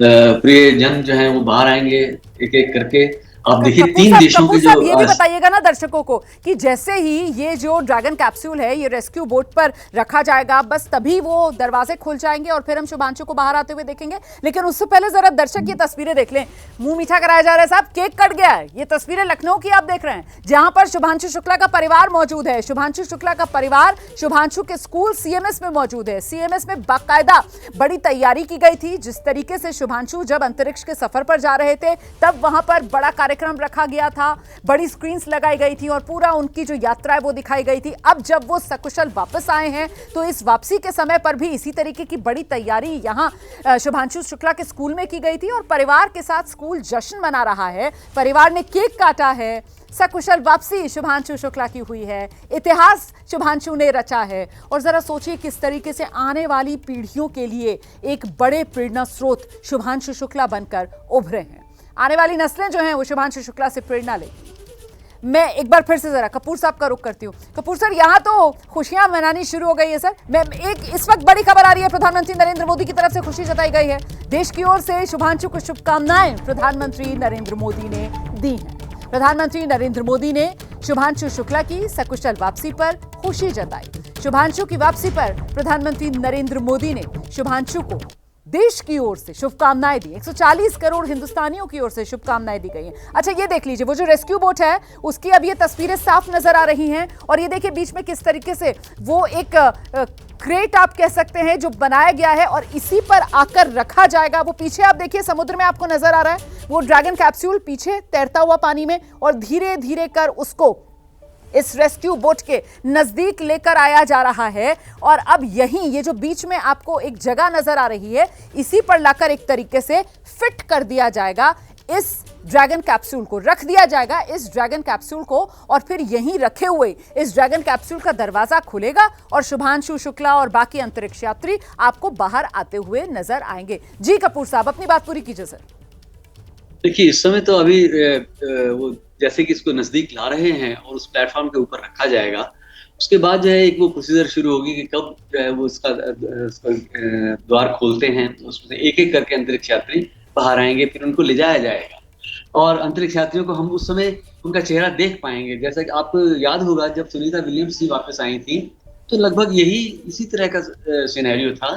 प्रिय जन जो है वो बाहर आएंगे एक एक करके। आप देखिए 3 देशों के जो, ये भी बताइएगा ना दर्शकों को कि जैसे ही ये जो ड्रैगन कैप्सूल है ये रेस्क्यू बोट पर रखा जाएगा, बस तभी वो दरवाजे खुल जाएंगे और फिर हम शुभांशु को बाहर आते हुए देखेंगे। लेकिन उससे पहले जरा दर्शक ये तस्वीरें देख लें, मुंह मीठा कराया जा रहा है साहब, केक कट गया है। ये तस्वीरें लखनऊ की आप देख रहे हैं, जहां पर शुभांशु शुक्ला का परिवार मौजूद है। शुभांशु शुक्ला का परिवार शुभांशु के स्कूल सीएमएस में मौजूद है। सीएमएस में बाकायदा बड़ी तैयारी की गई थी, जिस तरीके से शुभांशु जब अंतरिक्ष के सफर पर जा रहे थे तब वहां पर बड़ा कार्यक्रम रखा गया था, बड़ी स्क्रीन्स लगाई गई थी और पूरा उनकी जो यात्रा है वो दिखाई गई थी। अब जब वो सकुशल वापस आए हैं तो इस वापसी के समय पर भी इसी तरीके की बड़ी तैयारी यहां शुभांशु शुक्ला के स्कूल में की गई थी और परिवार के साथ स्कूल जश्न मना रहा है। परिवार ने केक काटा है, सकुशल वापसी शुभांशु शुक्ला की हुई है, इतिहास शुभांशु ने रचा है। और जरा सोचिए किस तरीके से आने वाली पीढ़ियों के लिए एक बड़े प्रेरणा स्रोत शुभांशु शुक्ला बनकर उभरे हैं। आने वाली नस्लें जो हैं वो शुभांशु शुक्ला से प्रेरणा लेंगी। मैं एक बार फिर से जरा कपूर साहब का रुख करती हूँ। कपूर सर, यहाँ तो खुशियां मनानी शुरू हो गई है सर। मैं इस वक्त बड़ी खबर आ रही है, प्रधानमंत्री नरेंद्र मोदी की तरफ से खुशी जताई गई है। देश की ओर से शुभांशु को शुभकामनाएं प्रधानमंत्री नरेंद्र मोदी ने दी हैं। प्रधानमंत्री नरेंद्र मोदी ने शुभांशु शुक्ला की सकुशल वापसी पर खुशी जताई। शुभांशु की वापसी पर प्रधानमंत्री नरेंद्र मोदी ने शुभांशु को देश की ओर से शुभकामनाएं दी। 140 करोड़ हिंदुस्तानियों की ओर से शुभकामनाएं दी गई हैं। अच्छा, ये देख लीजिए, वो जो रेस्क्यू बोट है उसकी अब ये तस्वीरें साफ नजर आ रही हैं और ये देखिए बीच में किस तरीके से वो एक क्रेट आप कह सकते हैं जो बनाया गया है और इसी पर आकर रखा जाएगा। वो पीछे आप देखिए समुद्र में आपको नजर आ रहा है वो ड्रैगन कैप्सूल पीछे तैरता हुआ पानी में, और धीरे धीरे कर उसको इस रेस्क्यू बोट के नजदीक लेकर आया जा रहा है। और अब यहीं ये जो बीच में आपको एक जगह नजर आ रही है, इसी पर लाकर एक तरीके से फिट कर दिया जाएगा, इस ड्रैगन कैप्सूल को रख दिया जाएगा, इस ड्रैगन कैप्सूल को, और फिर यहीं रखे हुए इस ड्रैगन कैप्सूल का दरवाजा खुलेगा और शुभांशु शुक्ला और बाकी अंतरिक्ष यात्री आपको बाहर आते हुए नजर आएंगे। जी कपूर साहब, अपनी बात पूरी कीजिए सर। देखिए, इस समय तो अभी वो जैसे कि इसको नजदीक ला रहे हैं और उस प्लेटफॉर्म के ऊपर रखा जाएगा, उसके बाद जो है एक वो प्रोसीजर शुरू होगी कि कब वो उसका द्वार खोलते हैं, उसमें एक एक करके अंतरिक्ष यात्री बाहर आएंगे, फिर उनको ले जाया जाएगा और अंतरिक्ष यात्रियों को हम उस समय उनका चेहरा देख पाएंगे। जैसा कि आपको याद होगा जब सुनीता विलियम्स जी वापस आई थी तो लगभग यही इसी तरह का सिनेरियो था।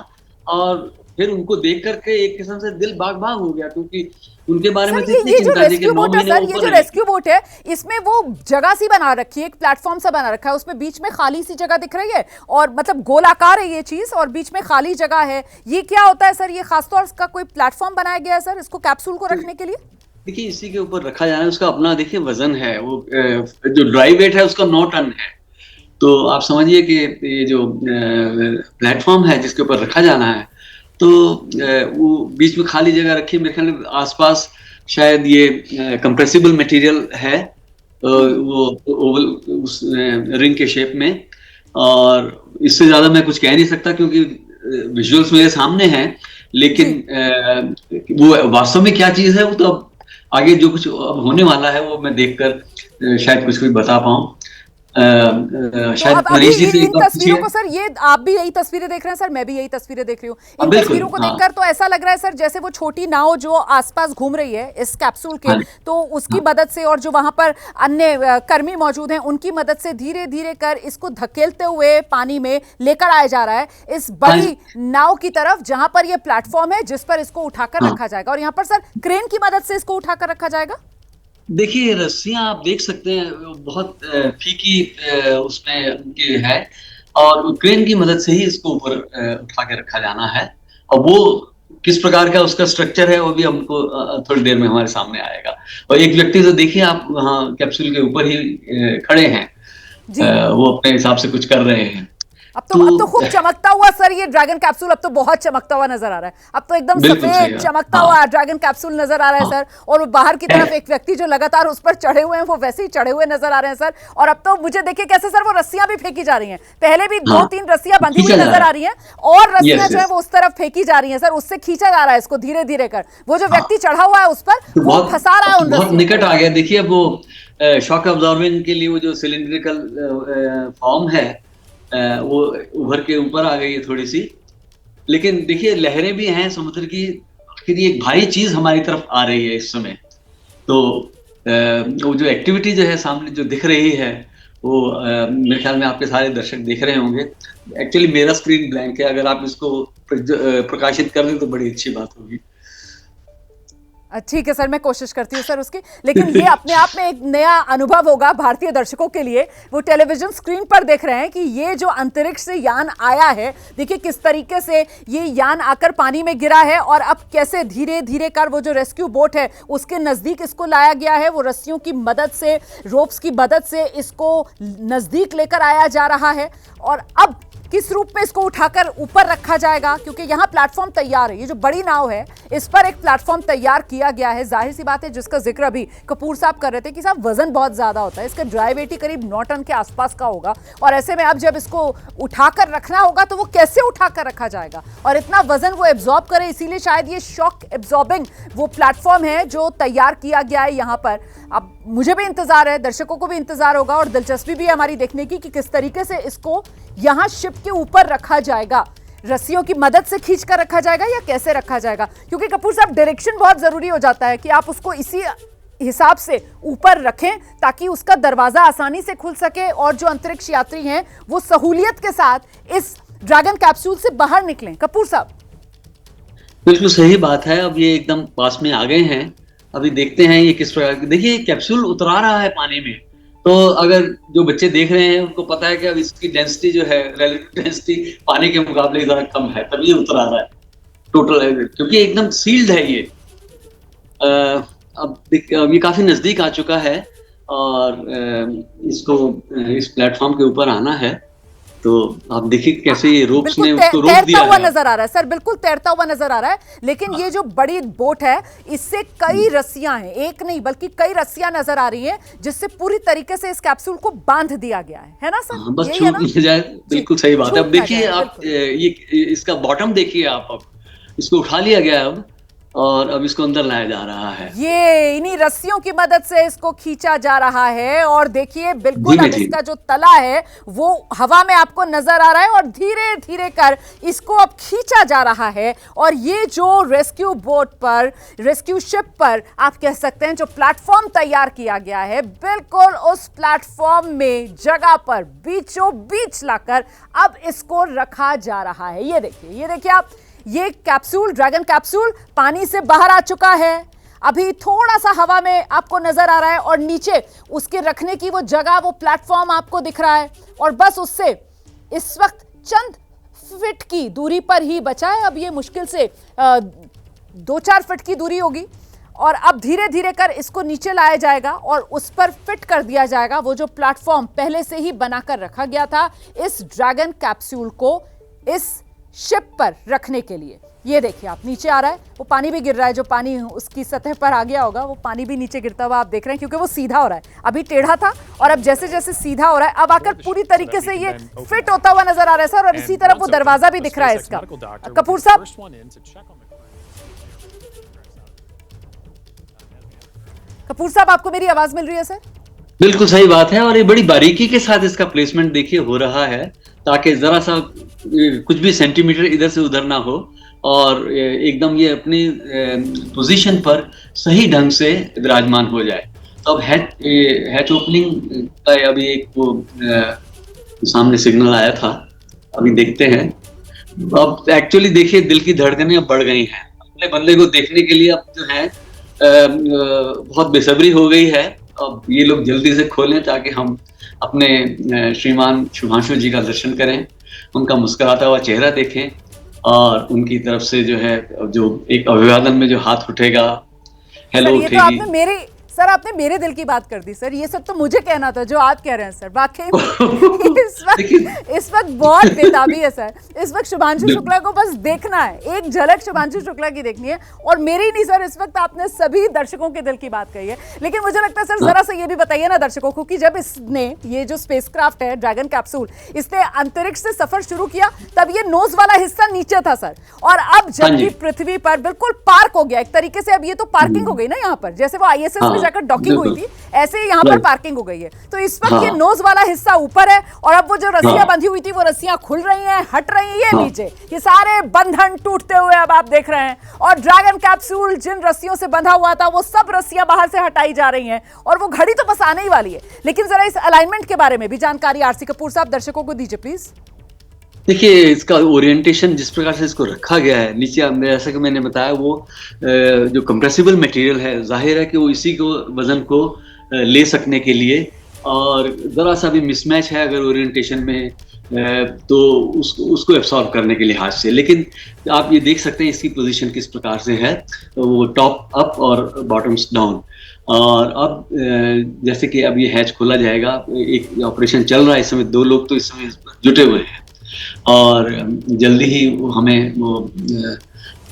और फिर उनको देख करके एक किस्म से दिल बाग बाग हो गया, क्योंकि उनके बारे में तो इतनी चिंता थी कि 9 महीने ये जो रेस्क्यू बोट है इसमें वो जगह सी बना रखी है, एक प्लेटफॉर्म सा बना रखा है, उसमें बीच में खाली सी जगह दिख रही है और मतलब गोलाकार है ये चीज और बीच में खाली जगह है। ये क्या होता है सर? ये खासतौर का कोई प्लेटफॉर्म बनाया गया है सर इसको कैप्सूल को रखने के लिए? देखिए इसी के ऊपर रखा जाना है, उसका अपना देखिए वजन है, वो जो ड्राई वेट है उसका 9 टन है। तो आप समझिए कि ये जो प्लेटफॉर्म है जिसके ऊपर रखा जाना है, तो वो बीच में खाली जगह रखी, मेरे ख्याल में आसपास शायद ये कंप्रेसिबल मटेरियल है, वो ओवल उस रिंग के शेप में। और इससे ज्यादा मैं कुछ कह नहीं सकता क्योंकि विजुअल्स मेरे सामने हैं, लेकिन वो वास्तव में क्या चीज है वो तो अब आगे जो कुछ होने वाला है वो मैं देखकर शायद कुछ बता पाऊं। शायद मनीष जी से इन तस्वीरों को सर, ये आप भी यही तस्वीरें देख रहे हैं सर, मैं भी यही तस्वीरें देख रही हूँ। इन तस्वीरों को देखकर तो ऐसा लग रहा है सर जैसे वो छोटी नाव जो आसपास घूम रही है इस कैप्सूल के, तो उसकी मदद से और जो वहां पर अन्य कर्मी मौजूद हैं उनकी मदद से धीरे धीरे कर इसको धकेलते हुए पानी में लेकर आया जा रहा है इस बड़ी नाव की तरफ, जहां पर यह प्लेटफॉर्म है जिस पर इसको उठाकर रखा जाएगा। और यहाँ पर सर क्रेन की मदद से इसको उठाकर रखा जाएगा। देखिए रस्सियां आप देख सकते हैं बहुत फीकी उसमें उनकी है, और क्रेन की मदद से ही इसको ऊपर उठा के रखा जाना है। और वो किस प्रकार का उसका स्ट्रक्चर है वो भी हमको थोड़ी देर में हमारे सामने आएगा। और एक व्यक्ति तो देखिए आप वहाँ कैप्सूल के ऊपर ही खड़े हैं, वो अपने हिसाब से कुछ कर रहे हैं। अब तो खूब चमकता हुआ सर ये ड्रैगन कैप्सूल अब तो बहुत चमकता हुआ नजर आ रहा है। अब तो एकदम सफेद चमकता हुआ ड्रैगन कैप्सूल नजर आ रहा है सर। और बाहर की तरफ एक व्यक्ति जो लगातार उस पर चढ़े हुए हैं वो वैसे ही चढ़े हुए नजर आ रहे हैं सर। और अब तो मुझे देखिए कैसे सर वो रस्सियां भी फेंकी जा रही हैं, पहले भी 2-3 रस्सियां बंधी हुई नजर आ रही हैं और रस्सियां जो है वो उस तरफ फेंकी जा रही हैं सर, उससे खींचा जा रहा है इसको धीरे धीरे कर। वो जो व्यक्ति चढ़ा हुआ है उस पर वो फंसा रहा है उन बहुत निकट आ गया। देखिए वो शॉक अब्जॉर्बिंग के लिए वो जो सिलिंड्रिकल फॉर्म है वो उभर के ऊपर आ गई है थोड़ी सी, लेकिन देखिए लहरें भी हैं समुद्र की, आखिर एक भारी चीज हमारी तरफ आ रही है इस समय। तो वो जो एक्टिविटी जो है सामने जो दिख रही है वो मेरे ख्याल में आपके सारे दर्शक देख रहे होंगे। एक्चुअली मेरा स्क्रीन ब्लैंक है, अगर आप इसको प्रकाशित कर दें तो बड़ी अच्छी बात होगी। ठीक है सर, मैं कोशिश करती हूँ सर उसकी, लेकिन ये अपने आप में एक नया अनुभव होगा भारतीय दर्शकों के लिए। वो टेलीविजन स्क्रीन पर देख रहे हैं कि ये जो अंतरिक्ष से यान आया है, देखिए किस तरीके से ये यान आकर पानी में गिरा है और अब कैसे धीरे धीरे कर वो जो रेस्क्यू बोट है उसके नजदीक इसको लाया गया है। वो रस्सियों की मदद से, रोप्स की मदद से इसको नजदीक लेकर आया जा रहा है। और अब किस रूप में इसको उठाकर ऊपर रखा जाएगा, क्योंकि यहाँ प्लेटफॉर्म तैयार है, ये जो बड़ी नाव है इस पर एक प्लेटफॉर्म तैयार किया गया है। जाहिर सी बात है जिसका जिक्र अभी कपूर साहब कर रहे थे कि साहब वजन बहुत ज्यादा होता है, इसका ड्राई वेट ही करीब 9 टन के आसपास का होगा। और ऐसे में अब जब इसको उठाकर रखना होगा तो वो कैसे उठाकर रखा जाएगा और इतना वजन वो एब्जॉर्ब करे, इसीलिए शायद ये शॉक एब्जॉर्बिंग वो प्लेटफॉर्म है जो तैयार किया गया है यहाँ पर। अब मुझे भी इंतजार है, दर्शकों को भी इंतजार होगा और दिलचस्पी भी है हमारी देखने की कि किस तरीके से इसको यहाँ शिप के ऊपर रखा जाएगा, रस्सियों की मदद से खींचकर रखा जाएगा या कैसे रखा जाएगा। क्योंकि कपूर साहब डायरेक्शन बहुत जरूरी हो जाता है कि आप उसको इसी हिसाब से ऊपर रखें ताकि उसका दरवाजा आसानी से खुल सके और जो अंतरिक्ष यात्री हैं वो सहूलियत के साथ इस ड्रैगन कैप्सूल से बाहर निकलें। कपूर साहब बिल्कुल सही बात है, अब ये एकदम पास में आ गए हैं, अभी देखते हैं ये किस प्रकार की। देखिए कैप्सूल उतरा रहा है पानी में, तो अगर जो बच्चे देख रहे हैं उनको पता है कि अब इसकी डेंसिटी जो है, रिलेटिव डेंसिटी पानी के मुकाबले जरा कम है, तभी ये उतरा रहा है टोटल, क्योंकि एकदम सील्ड है ये। अब ये काफी नजदीक आ चुका है और इसको इस प्लेटफॉर्म के ऊपर आना है। तो आप देखिए कैसे ये रोप्स ने उसको रोक दिया हुआ नजर आ रहा है सर, बिल्कुल तैरता हुआ नजर आ रहा है। लेकिन ये जो बड़ी बोट है इससे कई रस्सियां हैं, एक नहीं बल्कि कई रस्सियां नजर आ रही हैं जिससे पूरी तरीके से इस कैप्सूल को बांध दिया गया है ना सर? बस छूट नहीं जाए, बिल्कुल सही बात है। अब देखिए आप ये इसका बॉटम देखिए, आप अब इसको उठा लिया गया अब, और अब इसको अंदर लाया जा रहा है। ये इन्हीं रस्सियों की मदद से इसको खींचा जा रहा है और देखिए बिल्कुल अब इसका जो तला है वो हवा में आपको नजर आ रहा है और धीरे धीरे कर इसको अब खींचा जा रहा है। और ये जो रेस्क्यू बोट पर, रेस्क्यू शिप पर आप कह सकते हैं जो प्लेटफॉर्म तैयार किया गया है, बिल्कुल उस प्लेटफॉर्म में जगह पर बीचों बीच लाकर अब इसको रखा जा रहा है। ये देखिए आप, ये कैप्सूल, ड्रैगन कैप्सूल पानी से बाहर आ चुका है, अभी थोड़ा सा हवा में आपको नजर आ रहा है और नीचे उसके रखने की वो जगह, वो प्लेटफॉर्म आपको दिख रहा है और बस उससे इस वक्त चंद फीट की दूरी पर ही बचा है। अब ये मुश्किल से 2-4 फीट की दूरी होगी और अब धीरे धीरे कर इसको नीचे लाया जाएगा और उस पर फिट कर दिया जाएगा वो जो प्लेटफॉर्म पहले से ही बनाकर रखा गया था इस ड्रैगन कैप्सूल को इस शिप पर रखने के लिए। ये देखिए आप, नीचे आ रहा है, वो पानी भी गिर रहा है, जो पानी उसकी सतह पर आ गया होगा वो पानी भी नीचे गिरता हुआ आप देख रहे हैं क्योंकि वो सीधा हो रहा है। अभी टेढ़ा था और अब जैसे जैसे सीधा हो रहा है अब आकर पूरी तरीके से ये फिट होता हुआ नजर आ रहा है सर। और इसी तरफ वो दरवाजा भी दिख रहा है इसका। कपूर साहब, कपूर साहब आपको मेरी आवाज मिल रही है सर? बिल्कुल सही बात है और ये बड़ी बारीकी के साथ इसका प्लेसमेंट देखिए हो रहा है ताकि जरा सा कुछ भी सेंटीमीटर इधर से उधर ना हो और एकदम ये अपनी पोजीशन पर सही ढंग से विराजमान हो जाए। तो अब हैच ओपनिंग का अभी एक वो सामने सिग्नल आया था, अभी देखते हैं। अब एक्चुअली देखिए दिल की धड़कनें अब बढ़ गई हैं, अपने बंदे को देखने के लिए अब जो है बहुत बेसब्री हो गई है। अब ये लोग जल्दी से खोलें ताकि हम अपने श्रीमान शुभांशु जी का दर्शन करें, उनका मुस्कुराता हुआ चेहरा देखें और उनकी तरफ से जो है जो एक अभिवादन में जो हाथ उठेगा, हेलो उठेगी। आपने मेरे दिल की बात कर दी सर, ये सब तो मुझे कहना था जो आप कह रहे हैं सर। वाकई इस वक्त बहुत बेताबी है सर। इस वक्त शुभांशु शुक्ला को बस देखना है, एक झलक शुभांशु शुक्ला की देखनी है और मेरी नहीं सर। इस वक्त आपने सभी दर्शकों के दिल की बात कही है, लेकिन मुझे लगता है सर जरा सा ये भी बताइए ना दर्शकों को कि जब इसने ये जो स्पेसक्राफ्ट है ड्रैगन कैप्सूल, इसने अंतरिक्ष से सफर शुरू किया तब ये नोज वाला हिस्सा नीचे था सर, और अब जबकि पृथ्वी पर बिल्कुल पार्क हो गया एक तरीके से। अब ये तो पार्किंग हो गई ना यहाँ पर, जैसे वो ISS में जाकर डॉकिंग हुई थी ऐसे ही यहाँ पर पार्किंग हो गई है। तो इस वक्त ये नोज वाला हिस्सा ऊपर है और अब वो जो रस्सियां बंधी हुई थी वो रस्सियां खुल रही हैं, हट रही हैं। ये नीचे ये सारे बंधन टूटते हुए अब आप देख रहे हैं और ड्रैगन कैप्सूल जिन रस्सियों से बंधा हुआ था वो सब रस्सियां बाहर से हटाई जा रही हैं और वो घड़ी तो बस आने ही वाली है। लेकिन जरा इस अलाइनमेंट के बारे में भी जानकारी RC कपूर साहब दर्शकों को दीजिए प्लीज। देखिए इसका ओरिएंटेशन जिस प्रकार से इसको रखा गया है नीचे, जैसा कि मैंने बताया वो जो कंप्रेसिबल मटेरियल है, जाहिर है कि वो इसी को वजन को ले सकने के लिए, और जरा सा भी मिसमैच है अगर ओरिएंटेशन में तो उसको एब्सॉर्ब करने के लिहाज से। लेकिन आप ये देख सकते हैं इसकी पोजीशन किस प्रकार से है, वो टॉप अप और बॉटम्स डाउन। और अब जैसे कि अब ये हैच खोला जाएगा, एक ऑपरेशन चल रहा है इस समय, 2 लोग तो इस समय जुटे हुए हैं और जल्दी ही हमें वो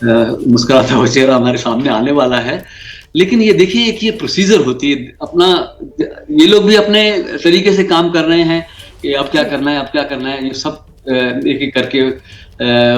मुस्कुराता हुआ चेहरा हमारे सामने आने वाला है। लेकिन ये देखिए कि ये प्रोसीजर होती है अपना, ये लोग भी अपने तरीके से काम कर रहे हैं कि अब क्या करना है, अब क्या करना है, ये सब एक एक करके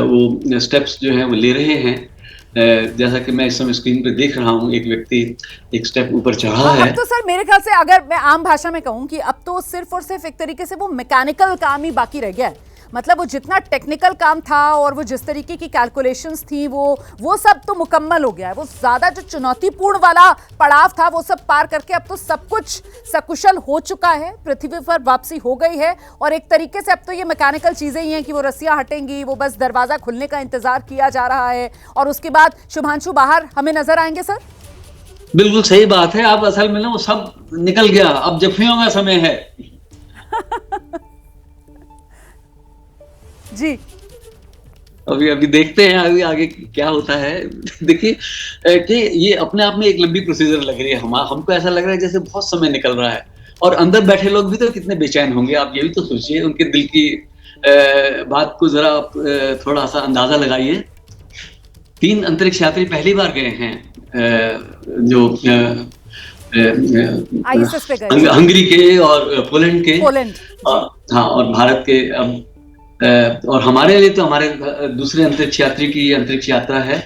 वो स्टेप्स जो है वो ले रहे हैं। जैसा कि मैं इस समय स्क्रीन पे देख रहा हूँ, एक व्यक्ति एक स्टेप ऊपर चढ़ा है। अब तो सर मेरे ख्याल से अगर मैं आम भाषा में कहूँ कि अब तो सिर्फ और सिर्फ एक तरीके से वो मैकेनिकल काम ही बाकी रह गया है। मतलब वो जितना टेक्निकल काम था और वो जिस तरीके की कैलकुलेशंस थी वो सब तो मुकम्मल हो गया है। वो ज्यादा जो चुनौतीपूर्ण वाला पड़ाव था वो सब पार करके अब तो सब कुछ सकुशल हो चुका है, पृथ्वी पर वापसी हो गई है और एक तरीके से अब तो ये मैकेनिकल चीजें ही हैं कि वो रस्सियां हटेंगी, वो बस दरवाजा खुलने का इंतजार किया जा रहा है और उसके बाद शुभांशु बाहर हमें नजर आएंगे सर। बिल्कुल सही बात है। अब असल में ना वो सब निकल गया, अब जफ्फियों का समय है। जी अभी देखते हैं अभी आगे क्या होता है। देखिए कि ये अपने आप में एक लंबी प्रोसीजर लग रही है, हमको ऐसा लग रहा है जैसे बहुत समय निकल रहा है और अंदर बैठे लोग भी तो कितने बेचैन होंगे। आप ये भी तो सोचिए, उनके दिल की बात को जरा थोड़ा सा अंदाजा लगाइए। 3 अंतरिक्ष यात्री पहली बार गए हैं जो हंगरी के और पोलैंड के, हाँ, और भारत के। अब और हमारे लिए तो हमारे दूसरे अंतरिक्ष यात्री की अंतरिक्ष यात्रा है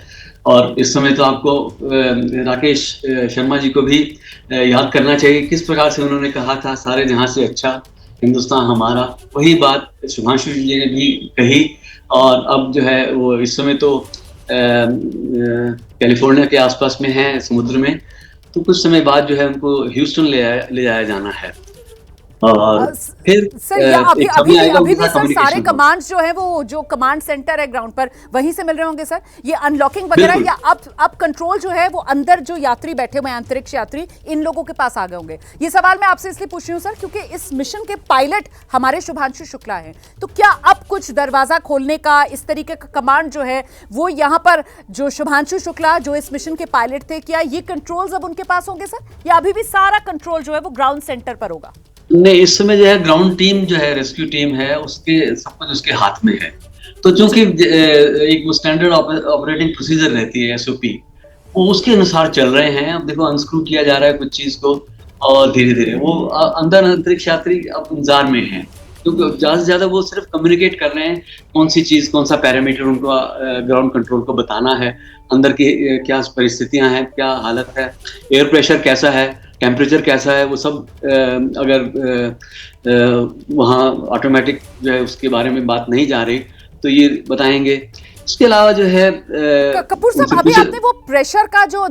और इस समय तो आपको राकेश शर्मा जी को भी याद करना चाहिए किस प्रकार से उन्होंने कहा था सारे जहां से अच्छा हिंदुस्तान हमारा। वही बात शुभांशु जी ने भी कही। और अब जो है वो इस समय तो कैलिफोर्निया के आसपास में है समुद्र में, तो कुछ समय बाद जो है उनको ह्यूस्टन ले जाया जाना है। और फिर सर ये अभी भी सर सारे कमांड्स जो है वो जो कमांड सेंटर है ग्राउंड पर वहीं से मिल रहे होंगे सर, ये अनलॉकिंग वगैरह, या अब कंट्रोल जो है वो अंदर जो यात्री बैठे हुए हैं अंतरिक्ष यात्री इन लोगों के पास आ गए होंगे। ये सवाल मैं आपसे इसलिए पूछ रही हूँ सर क्योंकि इस मिशन के पायलट हमारे शुभांशु शुक्ला हैं, तो क्या अब कुछ दरवाजा खोलने का इस तरीके का कमांड जो है वो यहाँ पर जो शुभांशु शुक्ला जो इस मिशन के पायलट थे, क्या ये कंट्रोल्स अब उनके पास होंगे सर, या अभी भी सारा कंट्रोल जो है वो ग्राउंड सेंटर पर होगा? नहीं, इस समय जो है ग्राउंड टीम जो है रेस्क्यू टीम है उसके सब कुछ उसके हाथ में है। तो चूंकि एक वो स्टैंडर्ड ऑपरेटिंग प्रोसीजर रहती है SOP, वो उसके अनुसार चल रहे हैं। अब देखो अनस्क्रू किया जा रहा है कुछ चीज को और धीरे धीरे वो अंदर अंतरिक्ष यात्री अब इंतजार में है, क्योंकि ज्यादा से ज्यादा वो सिर्फ कम्युनिकेट कर रहे हैं कौन सी चीज कौन सा पैरामीटर उनको ग्राउंड कंट्रोल को बताना है, अंदर की क्या परिस्थितियां हैं, क्या हालत है, एयर प्रेशर कैसा है, टेम्परेचर कैसा है, वो सब अगर वहाँ ऑटोमेटिक जो है उसके बारे में बात नहीं जा रही तो ये बताएंगे। इसके अलावा जो है कपूर साहब अभी आपने वो प्रेशर का जो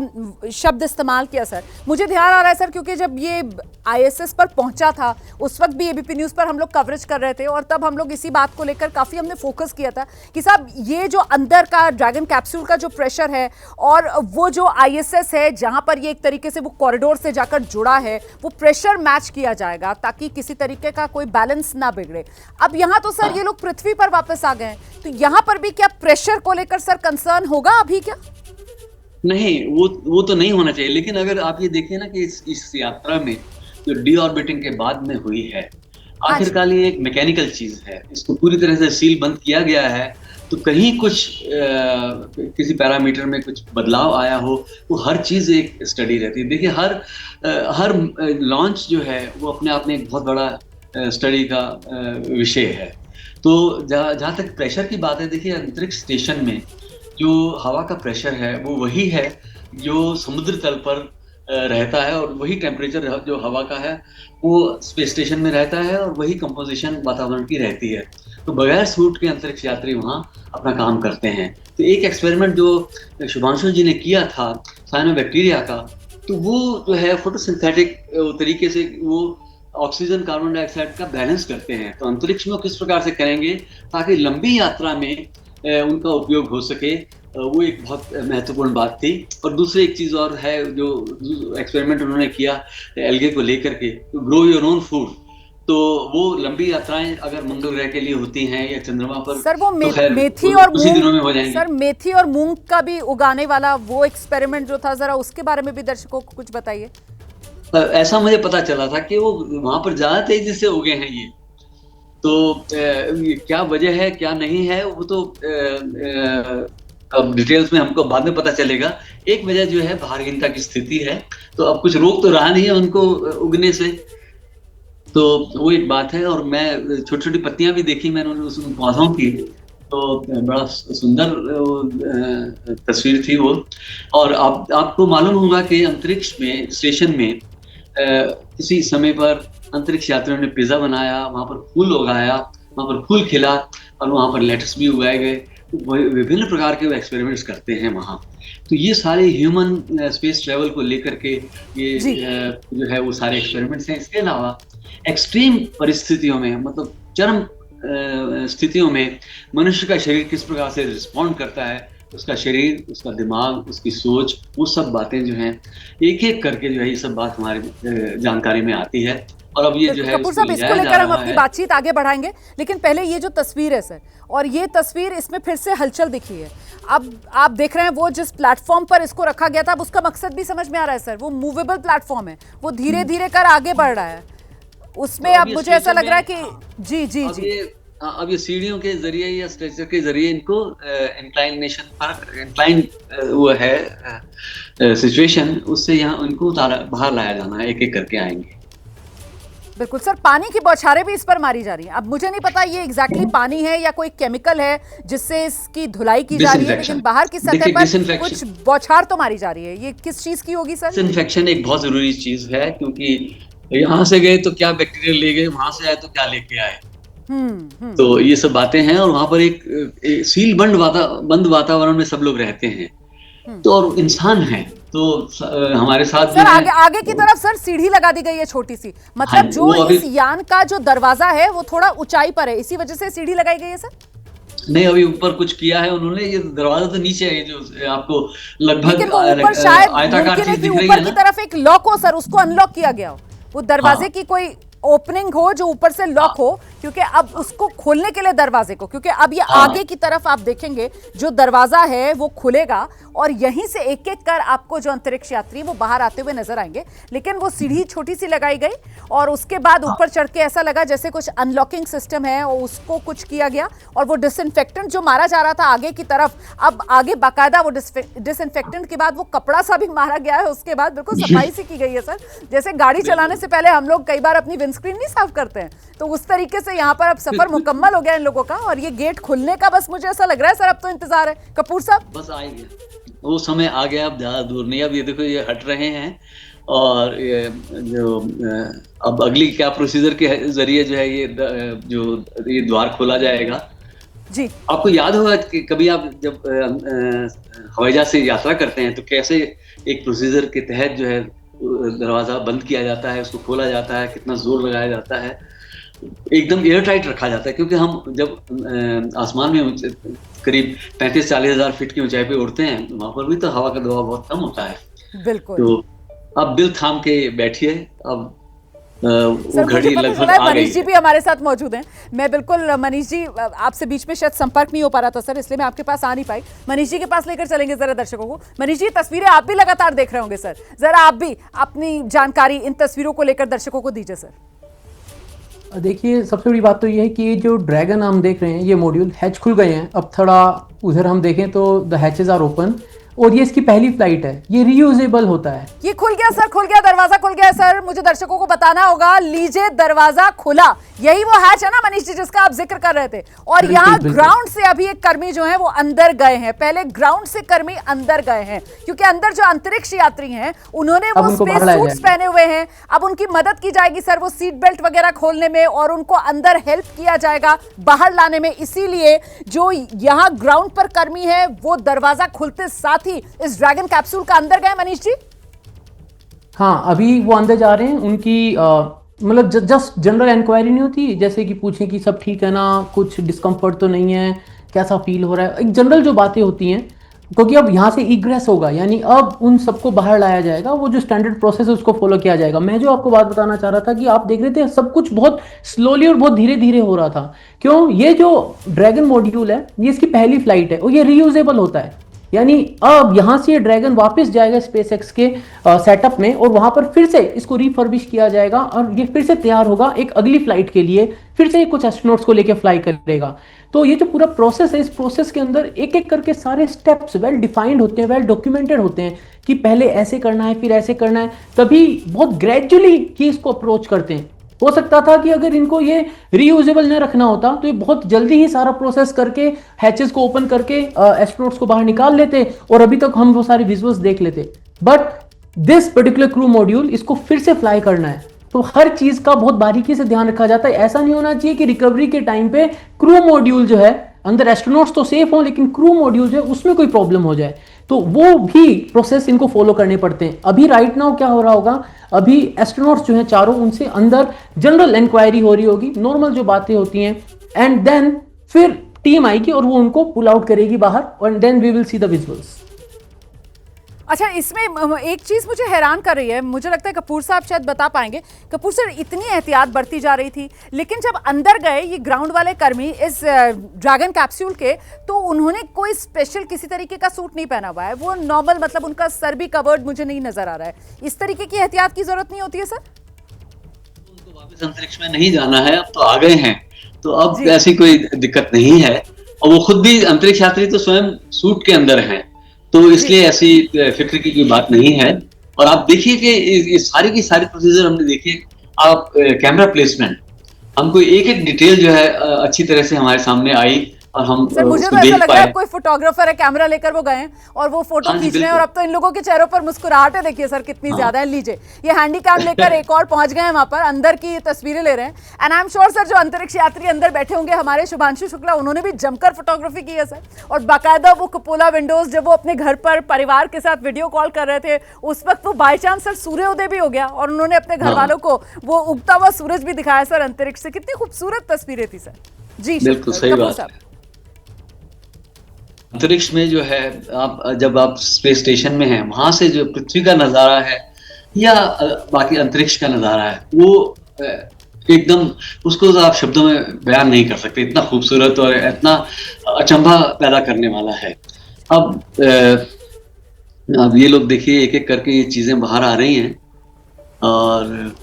शब्द इस्तेमाल किया सर, मुझे ध्यान आ रहा है सर क्योंकि जब ये ISS पर पहुंचा था उस वक्त भी ABP न्यूज पर हम लोग कवरेज कर रहे थे और तब हम लोग इसी बात को लेकर काफी हमने फोकस किया था कि साहब ये जो अंदर का ड्रैगन कैप्सूल का जो प्रेशर है और वो जो ISS है जहां पर ये एक तरीके से वो कॉरिडोर से जाकर जुड़ा है वो प्रेशर मैच किया जाएगा ताकि किसी तरीके का कोई बैलेंस ना बिगड़े। अब यहाँ तो सर ये लोग पृथ्वी पर वापस आ गए, तो यहाँ पर भी क्या प्रेशर को लेकर सर कंसर्न होगा अभी क्या? नहीं, वो तो नहीं होना चाहिए। लेकिन अगर आप ये देखिए ना कि इस यात्रा में जो डीऑर्बिटिंग के बाद में हुई है, आखिरकार ये एक मैकेनिकल चीज है, इसको पूरी तरह से सील बंद किया गया है, तो कहीं कुछ किसी पैरामीटर में कुछ बदलाव आया हो वो हर चीज एक स्टडी रहती है। देखिए हर लॉन्च जो है वो अपने आप में एक बहुत बड़ा स्टडी का विषय है। तो जहाँ तक प्रेशर की बात है, देखिए अंतरिक्ष स्टेशन में जो हवा का प्रेशर है वो वही है जो समुद्र तल पर रहता है, और वही टेम्परेचर जो हवा का है वो स्पेस स्टेशन में रहता है, और वही कंपोजिशन वातावरण की रहती है। तो बगैर सूट के अंतरिक्ष यात्री वहाँ अपना काम करते हैं। तो एक एक्सपेरिमेंट जो शुभांशु जी ने किया था साइनोबैक्टीरिया का, तो वो जो है फोटोसिंथेटिक तरीके से वो ऑक्सीजन कार्बन डाइऑक्साइड का बैलेंस करते हैं। तो अंतरिक्ष में किस प्रकार से करेंगे ताकि लंबी यात्रा में उनका उपयोग हो सके, वो एक बहुत महत्वपूर्ण बात थी। और दूसरी एक चीज और है जो एक्सपेरिमेंट उन्होंने किया एल्गे को लेकर के, तो ग्रो योर ओन फूड। तो वो लंबी यात्राएं अगर मंगल ग्रह के लिए होती हैं या चंद्रमा पर, सर वो मेथी और मूंग, सर मेथी और मूंग का भी उगाने वाला वो एक्सपेरिमेंट जो था, जरा उसके बारे में भी दर्शकों को कुछ बताइए। ऐसा मुझे पता चला था कि वो वहां पर ज्यादा तेजी से उगे हैं ये, तो क्या वजह है क्या नहीं है वो तो अब डिटेल्स में हमको बाद में पता चलेगा। एक वजह जो है भारहीनता की स्थिति है, तो अब कुछ रोक तो रहा नहीं है उनको उगने से, तो वो एक बात है। और मैं छोटी छोटी पत्तियां भी देखी मैंने उस पौधों की, तो बड़ा सुंदर तस्वीर थी वो। और आपको मालूम होगा कि अंतरिक्ष में स्टेशन में किसी समय पर अंतरिक्ष यात्रियों ने पिज्जा बनाया, वहां पर फूल उगाया, वहां पर फूल खिला और वहां पर लेटस भी उगाए गए। विभिन्न प्रकार के वो एक्सपेरिमेंट्स करते हैं वहाँ। तो ये सारे ह्यूमन स्पेस ट्रेवल को लेकर के ये जो है वो सारे एक्सपेरिमेंट्स हैं। इसके अलावा एक्सट्रीम परिस्थितियों में, मतलब चरम स्थितियों में मनुष्य का शरीर किस प्रकार से रिस्पॉन्ड करता है, उसका शरीर, उसका दिमाग, उसकी सोच, वो सब बातें जो हैं एक एक करके जो है ये सब बात हमारी जानकारी में आती है। और अब ये जो है कपूर साहब इसको लेकर हम अपनी बातचीत आगे बढ़ाएंगे, लेकिन पहले ये जो तस्वीर है सर, और ये तस्वीर इसमें फिर से हलचल दिखी है। अब आप देख रहे हैं वो जिस प्लेटफॉर्म पर इसको रखा गया था, अब उसका मकसद भी समझ में आ रहा है सर, वो मूवेबल प्लेटफॉर्म है, वो धीरे धीरे कर आगे बढ़ रहा है उसमें। अब मुझे ऐसा लग रहा है कि जी जी जी अब ये सीढ़ियों के जरिए या स्ट्रेचर के जरिए इनको इंक्लाइनेशन पर इंक्लाइन वो है सिचुएशन, उससे यहाँ उनको बाहर लाया जाना है, एक एक करके आएंगे। बिल्कुल सर, पानी की बौछारें भी इस पर मारी जा रही हैं। अब मुझे नहीं पता ये एग्जैक्टली पानी है या कोई केमिकल है जिससे इसकी धुलाई की जा रही है, लेकिन बाहर की सतह पर कुछ बौछार तो मारी जा रही है। ये किस चीज की होगी सर? डिसइंफेक्शन एक बहुत जरूरी चीज है, क्योंकि यहाँ से गए तो क्या बैक्टीरिया ले गए, वहां से आए तो क्या लेके आए। तो ये सब बातें हैं, और वहां पर एक सील बंद वातावरण में सब लोग रहते हैं, तो और इंसान है, तो हमारे साथ सर आगे की तरफ सर सीढ़ी लगा दी गई है छोटी सी, मतलब हाँ, जो इस यान का जो दरवाजा है वो थोड़ा ऊंचाई पर है, इसी वजह से सीढ़ी लगाई गई है सर? नहीं, अभी ऊपर कुछ किया है उन्होंने, ये दरवाजा तो नीचे है जो आपको लगभग ऊपर शायद मुमकिन है कि ऊपर की तरफ एक लॉक हो सर, उसको अनलॉक किया गया हो, वो दरवाजे की कोई ओपनिंग हो जो ऊपर से लॉक हो, क्योंकि अब उसको खोलने के लिए दरवाजे को, क्योंकि अब ये आगे की तरफ आप देखेंगे जो दरवाजा है वो खुलेगा और यहीं से एक एक कर आपको जो अंतरिक्ष यात्री वो बाहर आते हुए नजर आएंगे। लेकिन वो सीढ़ी छोटी सी लगाई गई और उसके बाद ऊपर चढ़ के ऐसा लगा जैसे कुछ अनलॉकिंग सिस्टम है और उसको कुछ किया गया, और वो डिसइंफेक्टेंट जो मारा जा रहा था आगे की तरफ, अब आगे बाकायदा वो डिसइंफेक्टेंट के बाद वो कपड़ा सा भी मारा गया है, उसके बाद बिल्कुल सफाई सी की गई है सर। जैसे गाड़ी चलाने से पहले हम लोग कई बार अपनी विंडस्क्रीन नहीं साफ करते हैं, तो उस तरीके से यहाँ पर अब सफर मुकम्मल हो गया इन लोगों का, और ये गेट खुलने का बस मुझे ऐसा लग रहा है सर अब तो इंतजार है। कपूर साहब बस आ गया, वो समय आ गया, अब ज्यादा दूर नहीं। अब ये देखो ये हट रहे हैं, और ये जो अब अगली क्या प्रोसीजर के जरिए जो है ये द्वार खोला जाएगा जी। आपको याद होगा कि कभी आप जब हवाई जहाज से यात्रा करते हैं तो कैसे एक प्रोसीजर के तहत जो है दरवाजा बंद किया जाता है, उसको खोला जाता है, कितना जोर लगाया जाता है, एकदम एयर टाइट रखा जाता है, क्योंकि हम जब आसमान में करीब 35-40 हजार फीट की ऊंचाई पे उड़ते हैं, वहां पर भी तो हवा का दबाव बहुत कम होता है। बिल्कुल। तो अब दिल थाम के बैठिए, अब वो घड़ी लगभग आ गई। मनीष जी भी हमारे साथ मौजूद हैं। मैं बिल्कुल मनीष जी आपसे बीच में शायद संपर्क नहीं हो पा रहा था सर, इसलिए मैं आपके पास आ नहीं पाई। मनीष जी के पास लेकर चलेंगे जरा दर्शकों को। मनीष जी तस्वीरें आप भी लगातार देख रहे होंगे सर, जरा आप भी अपनी जानकारी इन तस्वीरों को लेकर दर्शकों को दीजिए सर। देखिए सबसे बड़ी बात तो ये है कि ये जो ड्रैगन हम देख रहे हैं, ये मॉड्यूल हैच खुल गए हैं। अब थोड़ा उधर हम देखें तो द हैचेस आर ओपन, और ये इसकी पहली फ्लाइट है, ये रीयूजेबल होता है। ये खुल गया सर, खुल गया, दरवाजा खुल गया सर। मुझे दर्शकों को बताना होगा, लीजिए दरवाजा खुला, यही वो हैच है ना मनीष जी जिसका आप जिक्र कर रहे थे। और यहाँ ग्राउंड से अभी एक कर्मी जो है वो अंदर गए हैं, पहले ग्राउंड से कर्मी अंदर गए हैं, क्योंकि अंदर जो अंतरिक्ष यात्री हैं उन्होंने वो स्पेस सूट्स पहने हुए हैं। अब उनकी मदद की जाएगी सर वो सीट बेल्ट वगैरह खोलने में, और उनको अंदर हेल्प किया जाएगा बाहर लाने में। इसीलिए जो यहाँ ग्राउंड पर कर्मी है वो दरवाजा खुलते साथ इस ड्रैगन कैप्सूल का अंदर गए मनीष जी। हाँ, अभी वो अंदर जा रहे हैं। उनकी मतलब जस्ट जनरल इंक्वायरी नहीं होती, जैसे कि पूछें कि सब ठीक है ना, कुछ डिस्कम्फर्ट तो नहीं है, कैसा फील हो रहा है, एक जनरल जो बातें होती हैं, क्योंकि अब यहाँ से इग्रेस होगा, यानी अब उन सबको बाहर लाया जाएगा, वो जो स्टैंडर्ड प्रोसेस है उसको फॉलो किया जाएगा। मैं जो आपको बात बताना चाह रहा था कि आप देख रहे थे सब कुछ बहुत स्लोली और बहुत धीरे धीरे हो रहा था। क्यों? ये जो ड्रैगन मॉड्यूल है ये इसकी पहली फ्लाइट है और ये रीयूजेबल होता है, यानी अब यहां से ये ड्रैगन वापस जाएगा स्पेसएक्स के सेटअप में, और वहां पर फिर से इसको रिफर्बिश किया जाएगा और ये फिर से तैयार होगा एक अगली फ्लाइट के लिए, फिर से कुछ एस्ट्रोनॉट्स को लेकर फ्लाई करेगा। तो ये जो पूरा प्रोसेस है, इस प्रोसेस के अंदर एक एक करके सारे स्टेप्स वेल डिफाइंड होते हैं, वेल डॉक्यूमेंटेड होते हैं कि पहले ऐसे करना है, फिर ऐसे करना है, तभी बहुत ग्रेजुअली चीज को अप्रोच करते हैं। हो सकता था कि अगर इनको ये रीयूजेबल न रखना होता तो ये बहुत जल्दी ही सारा प्रोसेस करके हैचेस को ओपन करके एस्ट्रोनॉट्स को बाहर निकाल लेते और अभी तक हम वो सारे विजुअल्स देख लेते। But this particular crew module इसको फिर से फ्लाई करना है, तो हर चीज का बहुत बारीकी से ध्यान रखा जाता है। ऐसा नहीं होना चाहिए कि रिकवरी के टाइम पे क्रू मॉड्यूल जो है, अंदर एस्ट्रोनॉट्स तो सेफ हो लेकिन क्रू मॉड्यूल जो है उसमें कोई प्रॉब्लम हो जाए, तो वो भी प्रोसेस इनको फॉलो करने पड़ते हैं। अभी राइट नाउ क्या हो रहा होगा, अभी एस्ट्रोनॉट्स जो हैं चारों, उनसे अंदर जनरल इंक्वायरी हो रही होगी, नॉर्मल जो बातें होती हैं, एंड देन फिर टीम आएगी और वो उनको पुल आउट करेगी बाहर, और then we will see the visuals. अच्छा, इसमें एक चीज मुझे हैरान कर रही है, मुझे लगता है कपूर साहब शायद बता पाएंगे। कपूर सर, इतनी एहतियात बरती जा रही थी, लेकिन जब अंदर गए ये ग्राउंड वाले कर्मी इस ड्रैगन कैप्सूल के, तो उन्होंने कोई स्पेशल किसी तरीके का सूट नहीं पहना हुआ है, वो नॉर्मल, मतलब उनका सर भी कवर्ड मुझे नहीं नजर आ रहा है। इस तरीके की एहतियात की जरूरत नहीं होती है सर? उनको वापस अंतरिक्ष में नहीं जाना है, अब तो आ गए हैं, तो अब ऐसी कोई दिक्कत नहीं है। और वो खुद भी अंतरिक्ष यात्री तो स्वयं सूट के अंदर हैं, तो इसलिए ऐसी फिक्र की कोई बात नहीं है। और आप देखिए कि ये सारी की सारी प्रोसीजर हमने देखी, आप कैमरा प्लेसमेंट, हमको एक एक डिटेल जो है अच्छी तरह से हमारे सामने आई और हम सर मुझे उसको तो ऐसा देख लग रहा है पाए। कोई फोटोग्राफर है, कैमरा लेकर वो गए हैं और वो फोटो हाँ जी, खींच रहे हैं और अब तो इन लोगों के चेहरों पर मुस्कुराहटें देखिए सर कितनी ज्यादा है। लीजिए ये हैंडीकैम लेकर एक और पहुंच गए हैं वहां पर, अंदर की तस्वीरें ले रहे हैं। And I am sure sir जो अंतरिक्ष यात्री अंदर बैठे होंगे हमारे शुभांशु शुक्ला, उन्होंने भी जमकर फोटोग्राफी की है सर। और बाकायदा वो कुपोला विंडोज जब वो अपने घर पर परिवार के साथ वीडियो कॉल कर रहे थे उस वक्त वो बाय चांस सर सूर्योदय भी हो गया और उन्होंने अपने घर वालों को वो उगता हुआ सूरज भी दिखाया सर अंतरिक्ष से। कितनी खूबसूरत तस्वीरें थी सर। जी बिल्कुल सही बात है। अंतरिक्ष में जो है आप जब आप स्पेस स्टेशन में हैं, वहां से जो पृथ्वी का नजारा है या बाकी अंतरिक्ष का नजारा है वो एकदम, उसको तो आप शब्दों में बयान नहीं कर सकते, इतना खूबसूरत और इतना अचंभा पैदा करने वाला है। अब ये लोग देखिए एक एक करके ये चीजें बाहर आ रही हैं और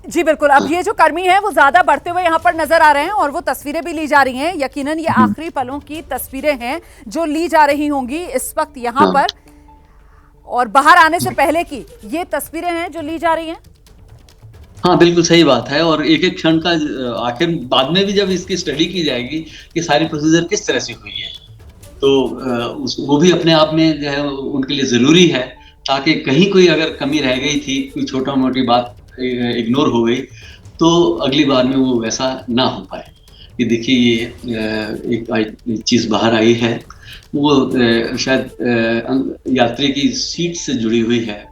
जी बिल्कुल। अब ये जो कर्मी है वो ज्यादा बढ़ते हुए यहाँ पर नजर आ रहे हैं और वो तस्वीरें भी ली जा रही हैं। यकीनन ये आखिरी पलों की तस्वीरें हैं जो ली जा रही होंगी इस वक्त यहाँ पर, और बाहर आने से पहले की ये तस्वीरें हैं जो ली जा रही हैं। हाँ बिल्कुल सही बात है। और एक एक क्षण का आखिर बाद में भी जब इसकी स्टडी की जाएगी कि सारी प्रोसीजर किस तरह से हुई है, तो वो भी अपने आप में जो है उनके लिए जरूरी है, ताकि कहीं कोई अगर कमी रह गई थी, कोई छोटा मोटी बात इग्नोर हो गई, तो अगली बार में वो वैसा ना हो पाए। ये देखिए ये एक चीज बाहर आई है, वो शायद यात्री की सीट से जुड़ी हुई है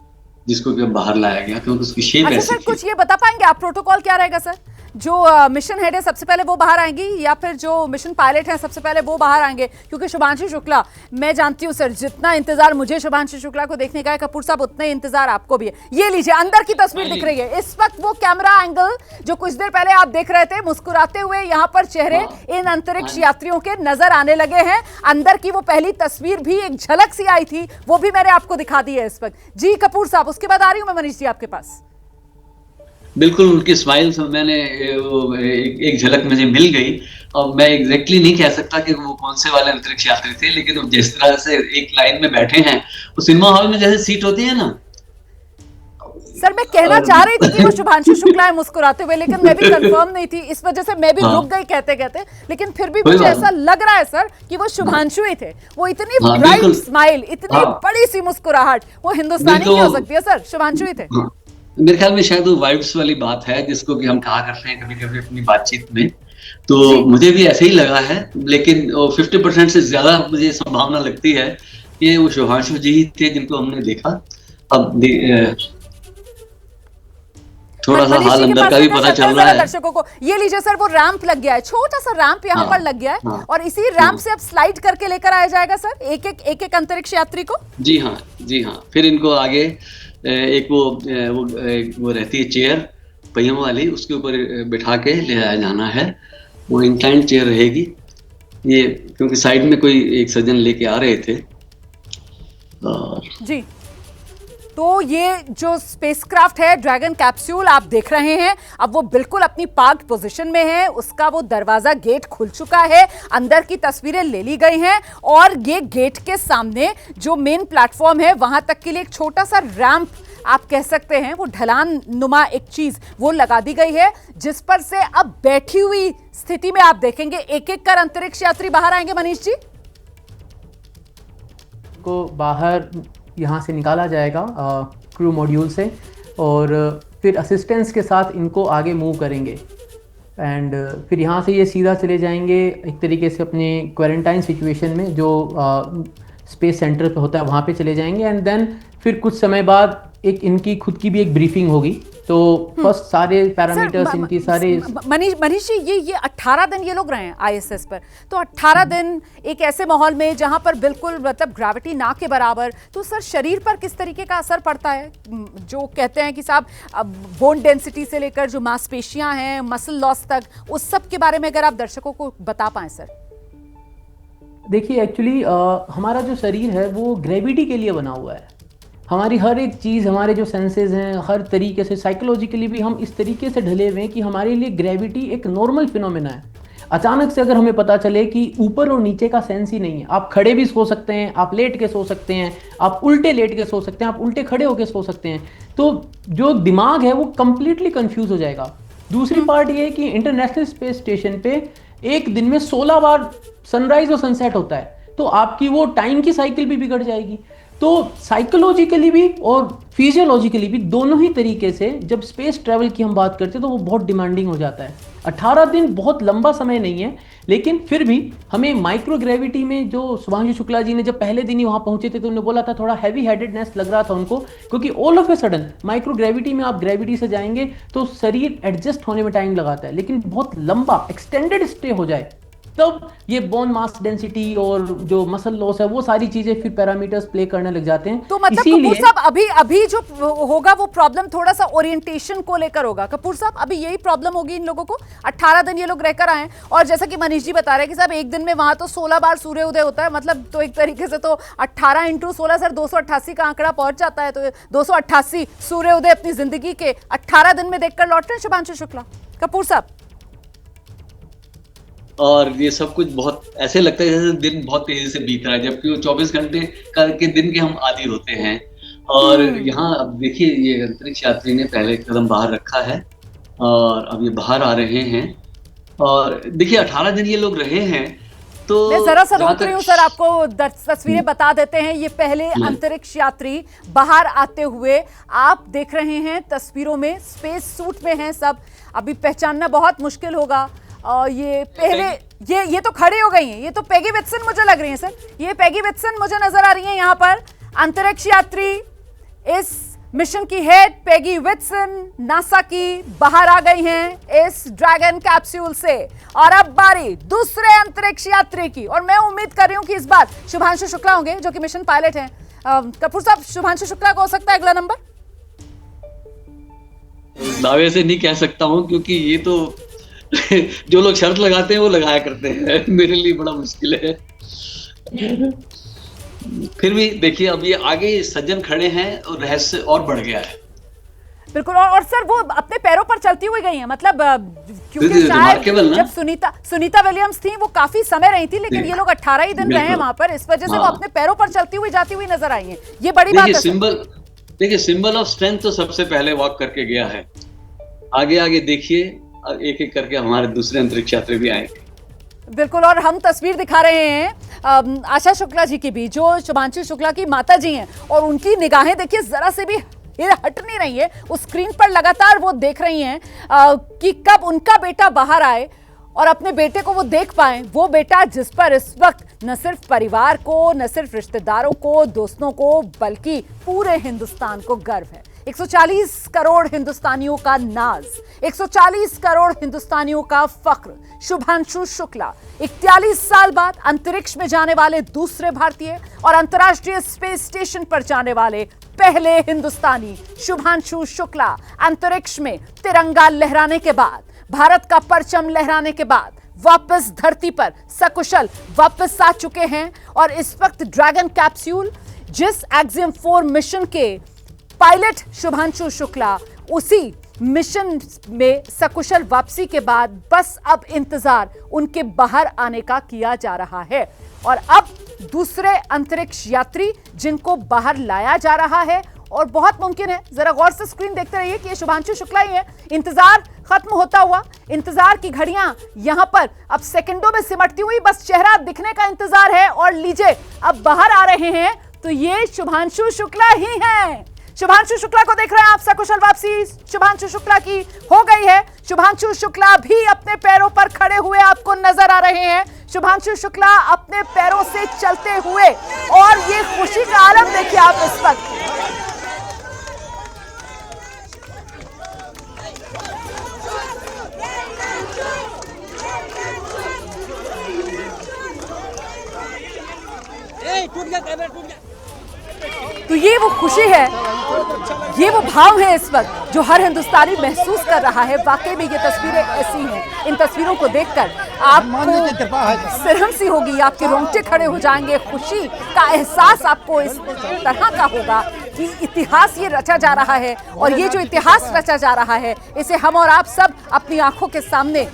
जिसको कि बाहर लाया गया क्योंकि उसकी शेप अच्छा ऐसी सर थी। कुछ ये बता पाएंगे आप प्रोटोकॉल क्या रहेगा सर? जो मिशन हेड है सबसे पहले वो बाहर आएंगी या फिर जो मिशन पायलट है सबसे पहले वो बाहर आएंगे? क्योंकि शुभांशु शुक्ला, मैं जानती हूँ सर जितना इंतजार मुझे शुभांशु शुक्ला को देखने का है कपूर साहब, उतना ही इंतजार आपको भी है। ये लीजिए अंदर की तस्वीर दिख रही है इस वक्त, वो कैमरा एंगल जो कुछ देर पहले आप देख रहे थे, मुस्कुराते हुए यहाँ पर चेहरे इन अंतरिक्ष यात्रियों के नजर आने लगे हैं। अंदर की वो पहली तस्वीर भी एक झलक सी आई थी, वो भी मैंने आपको दिखा दी है इस वक्त। जी कपूर साहब, उसके बाद आ रही हूँ मैं मनीष जी आपके पास। बिल्कुल उनकी स्माइल मैंने एक झलक मुझे मिल गई और मैं एग्जैक्टली नहीं कह सकता कि वो कौन से वाले अंतरिक्ष यात्री थे, लेकिन वो जिस तरह से एक लाइन में बैठे हैं, वो सिनेमा हॉल में जैसे सीट होती है ना सर, मैं कहना चाह रही थी कि वो शुभांशु शुक्ला है मुस्कुराते हुए, लेकिन मैं भी कंफर्म नहीं थी, इस वजह से मैं भी रुक गई कहते कहते, लेकिन फिर भी मुझे ऐसा लग रहा है सर कि वो शुभांशु ही थे। वो इतनी ब्राइट स्माइल, इतनी बड़ी सी मुस्कुराहट, वो हिंदुस्तानी नहीं हो सकती है सर, शुभांशु ही थे। मेरे ख्याल में शायद वो वाइब्स वाली बात है जिसको कि हम कहा करते हैं कभी कभी अपनी बातचीत में, तो मुझे भी ऐसे ही लगा है, लेकिन 50% से ज्यादा मुझे संभावना लगती है कि वो शुभांशु जी ही थे जिनको हमने देखा। अब थोड़ा सा हाल अंदर का भी पता चल रहा है दर्शकों को। ये लीजिए सर, वो रैंप लग गया है, छोटा सा रैंप यहाँ पर लग गया है और इसी रैंप से अब स्लाइड करके लेकर आया जाएगा सर एक एक अंतरिक्ष यात्री को। जी हाँ। फिर इनको आगे एक वो रहती है चेयर पहियों वाली, उसके ऊपर बिठा के ले आया जाना है। वो इंक्लाइंड चेयर रहेगी ये, क्योंकि साइड में कोई एक सज्जन लेके आ रहे थे। जी, तो ये जो स्पेसक्राफ्ट है ड्रैगन कैप्सूल आप देख रहे हैं, अब वो बिल्कुल अपनी पार्क पोजीशन में है, उसका वो दरवाजा गेट खुल चुका है, अंदर की तस्वीरें ले ली गई हैं और ये गेट के सामने जो मेन प्लेटफॉर्म है वहां तक के लिए एक छोटा सा रैंप आप कह सकते हैं, वो ढलान नुमा एक चीज वो लगा दी गई है, जिस पर से अब बैठी हुई स्थिति में आप देखेंगे एक एक कर अंतरिक्ष यात्री बाहर आएंगे। मनीष जी को बाहर यहाँ से निकाला जाएगा क्रू मॉड्यूल से और फिर असिस्टेंस के साथ इनको आगे मूव करेंगे एंड फिर यहाँ से ये सीधा चले जाएंगे एक तरीके से अपने क्वारंटाइन सिचुएशन में जो स्पेस सेंटर पे होता है वहाँ पे चले जाएंगे एंड देन फिर कुछ समय बाद एक इनकी खुद की भी एक ब्रीफिंग होगी। तो फर्स्ट सारे पैरामीटर्स इनकी सारे मनीष जी ये 18 दिन ये लोग रहे हैं आईएसएस पर, तो 18 दिन एक ऐसे माहौल में जहां पर बिल्कुल मतलब ग्रेविटी ना के बराबर, तो सर शरीर पर किस तरीके का असर पड़ता है? जो कहते हैं कि साहब बोन डेंसिटी से लेकर जो मांसपेशियां हैं, मसल लॉस तक, उस सब के बारे में अगर आप दर्शकों को बता पाएं सर। देखिए एक्चुअली हमारा जो शरीर है वो ग्रेविटी के लिए बना हुआ है। हमारी हर एक चीज़, हमारे जो सेंसेस हैं, हर तरीके से साइकोलॉजिकली भी हम इस तरीके से ढले हुए हैं कि हमारे लिए ग्रेविटी एक नॉर्मल फिनोमेना है। अचानक से अगर हमें पता चले कि ऊपर और नीचे का सेंस ही नहीं है, आप खड़े भी सो सकते हैं, आप लेट के सो सकते हैं, आप उल्टे लेट के सो सकते हैं, आप उल्टे खड़े होकर सो सकते हैं, तो जो दिमाग है वो कंप्लीटली कंफ्यूज हो जाएगा। दूसरी पार्ट ये है कि इंटरनेशनल स्पेस स्टेशन पे एक दिन में 16 बार सनराइज और सनसेट होता है, तो आपकी वो टाइम की साइकिल भी बिगड़ जाएगी। तो साइकोलॉजिकली भी और फिजियोलॉजिकली भी दोनों ही तरीके से जब स्पेस ट्रैवल की हम बात करते हैं तो वो बहुत डिमांडिंग हो जाता है। 18 दिन बहुत लंबा समय नहीं है, लेकिन फिर भी हमें माइक्रो ग्रेविटी में, जो शुभांशु शुक्ला जी ने जब पहले दिन ही वहां पहुंचे थे तो उन्होंने बोला था थोड़ा हैवी हेडेडनेस लग रहा था उनको, क्योंकि all of a sudden micro gravity में आप ग्रेविटी से जाएंगे तो शरीर एडजस्ट होने में टाइम लगाता है, लेकिन बहुत लंबा एक्सटेंडेड स्टे हो जाए तब ये बोन मास डेंसिटी और जो मसल लॉस है वो सारी चीजें फिर पैरामीटर्स प्ले करने लग जाते हैं। तो मतलब कपूर साहब अभी जो होगा वो प्रॉब्लम थोड़ा सा ओरिएंटेशन को लेकर होगा। कपूर साहब अभी यही प्रॉब्लम होगी इन लोगों को। 18 दिन ये लोग रहकर आए और जैसा कि मनीष जी बता रहे हैं कि साहब एक दिन में वहां तो 16 बार सूर्योदय होता है, मतलब तो एक तरीके से तो 18 × 16 सर 288 का आंकड़ा पहुंच जाता है। तो 288 सूर्योदय अपनी जिंदगी के 18 दिन में देखकर लौट रहे हैं शुभांशु शुक्ला। कपूर साहब, और ये सब कुछ बहुत ऐसे लगता है जैसे दिन बहुत तेजी से बीत रहा है, जबकि वो 24 घंटे के दिन के हम आदी होते हैं। और यहाँ अब देखिए ये अंतरिक्ष यात्री ने पहले कदम बाहर रखा है और अब ये बाहर आ रहे हैं और देखिए 18 दिन ये लोग रहे हैं। तो मैं जरा सा रोक रही हूँ सर, आपको तस्वीरें बता देते हैं। ये पहले अंतरिक्ष यात्री बाहर आते हुए आप देख रहे हैं तस्वीरों में, स्पेस सूट में हैं सब, अभी पहचानना बहुत मुश्किल होगा। और ये पहले ये तो खड़ी हो गई हैं, ये तो पेगी विट्सन मुझे लग रही हैं सर, ये पेगी विट्सन मुझे नजर आ रही हैं यहाँ पर। अंतरिक्ष यात्री इस मिशन की हेड पेगी विट्सन नासा की बाहर आ गई हैं इस ड्रैगन कैप्सूल से। और अब बारी दूसरे अंतरिक्ष यात्री की, और मैं उम्मीद कर रही हूँ कि इस बार शुभांशु शुक्ला होंगे जो कि मिशन पायलट हैं। कपूर साहब, शुभांशु शुक्ला को हो सकता है अगला नंबर? दावे से नहीं कह सकता हूँ क्योंकि ये तो जो लोग शर्त लगाते हैं वो लगाया करते हैं, मेरे लिए बड़ा मुश्किल है। फिर भी देखिए अब ये आगे सज्जन खड़े हैं और रहस्य और बढ़ गया है। बिल्कुल, और सर वो अपने पैरों पर चलती हुई गई हैं, मतलब क्योंकि शायद जब सुनीता विलियम्स थी वो काफी समय रही थी, लेकिन ये लोग 18 ही दिन रहे हैं वहां पर, इस वजह से वो अपने पैरों पर चलती हुई जाती हुई नजर आई हैं। ये बड़ी बात है। देखिए सिंबल ऑफ स्ट्रेंथ तो सबसे पहले वॉक करके गया है। आगे आगे देखिए एक एक करके हमारे दूसरे अंतरिक्ष यात्री भी आएंगे। बिल्कुल, और हम तस्वीर दिखा रहे हैं आशा शुक्ला जी की भी, जो शुभांशु शुक्ला की माता जी हैं, और उनकी निगाहें देखिए जरा से भी हट नहीं रही है उस स्क्रीन पर, लगातार वो देख रही हैं कि कब उनका बेटा बाहर आए और अपने बेटे को वो देख पाएं, वो बेटा जिस पर इस वक्त न सिर्फ परिवार को, न सिर्फ रिश्तेदारों को, दोस्तों को, बल्कि पूरे हिंदुस्तान को गर्व है। 140 करोड़ हिंदुस्तानियों का नाज, 140 करोड़ हिंदुस्तानियों का फख्र, शुभांशु शुक्ला 41 साल बाद अंतरिक्ष में जाने वाले दूसरे भारतीय और अंतर्राष्ट्रीय स्पेस स्टेशन पर जाने वाले पहले हिंदुस्तानी शुभांशु शुक्ला अंतरिक्ष में तिरंगा लहराने के बाद, भारत का परचम लहराने के बाद वापस धरती पर सकुशल वापस आ चुके हैं। और इस वक्त ड्रैगन कैप्सूल, जिस एक्सियम 4 मिशन के पायलट शुभांशु शुक्ला, उसी मिशन में सकुशल वापसी के बाद बस अब इंतजार उनके बाहर आने का किया जा रहा है। और अब दूसरे अंतरिक्ष यात्री जिनको बाहर लाया जा रहा है, और बहुत मुमकिन है, जरा गौर से स्क्रीन देखते रहिए कि ये शुभांशु शुक्ला ही है। इंतजार खत्म होता हुआ, इंतजार की घड़ियां यहां पर अब सेकंडों में सिमटती हुई, बस चेहरा दिखने का इंतजार है। और लीजिए अब बाहर आ रहे हैं, तो ये शुभांशु शुक्ला ही हैं। शुभांशु शुक्ला को देख रहे हैं आप, सकुशल वापसी शुभांशु शुक्ला की हो गई है। शुभांशु शुक्ला भी अपने पैरों पर खड़े हुए आपको नजर आ रहे हैं। शुभांशु शुक्ला अपने पैरों से चलते हुए, और ये खुशी का आलम देखिए आप इस वक्त। तो ये वो खुशी है, ये वो भाव है इस वक्त जो हर हिंदुस्तानी महसूस कर रहा है। वाकई में ये तस्वीरें ऐसी हैं, इन तस्वीरों को देखकर आपको सिरहन सी होगी, आपके रोंगटे खड़े हो जाएंगे। खुशी का एहसास आपको इस तरह का होगा कि इतिहास ये रचा जा रहा है, और ये जो इतिहास रचा जा रहा है इसे हम और आप सब अपनी आंखों के सामने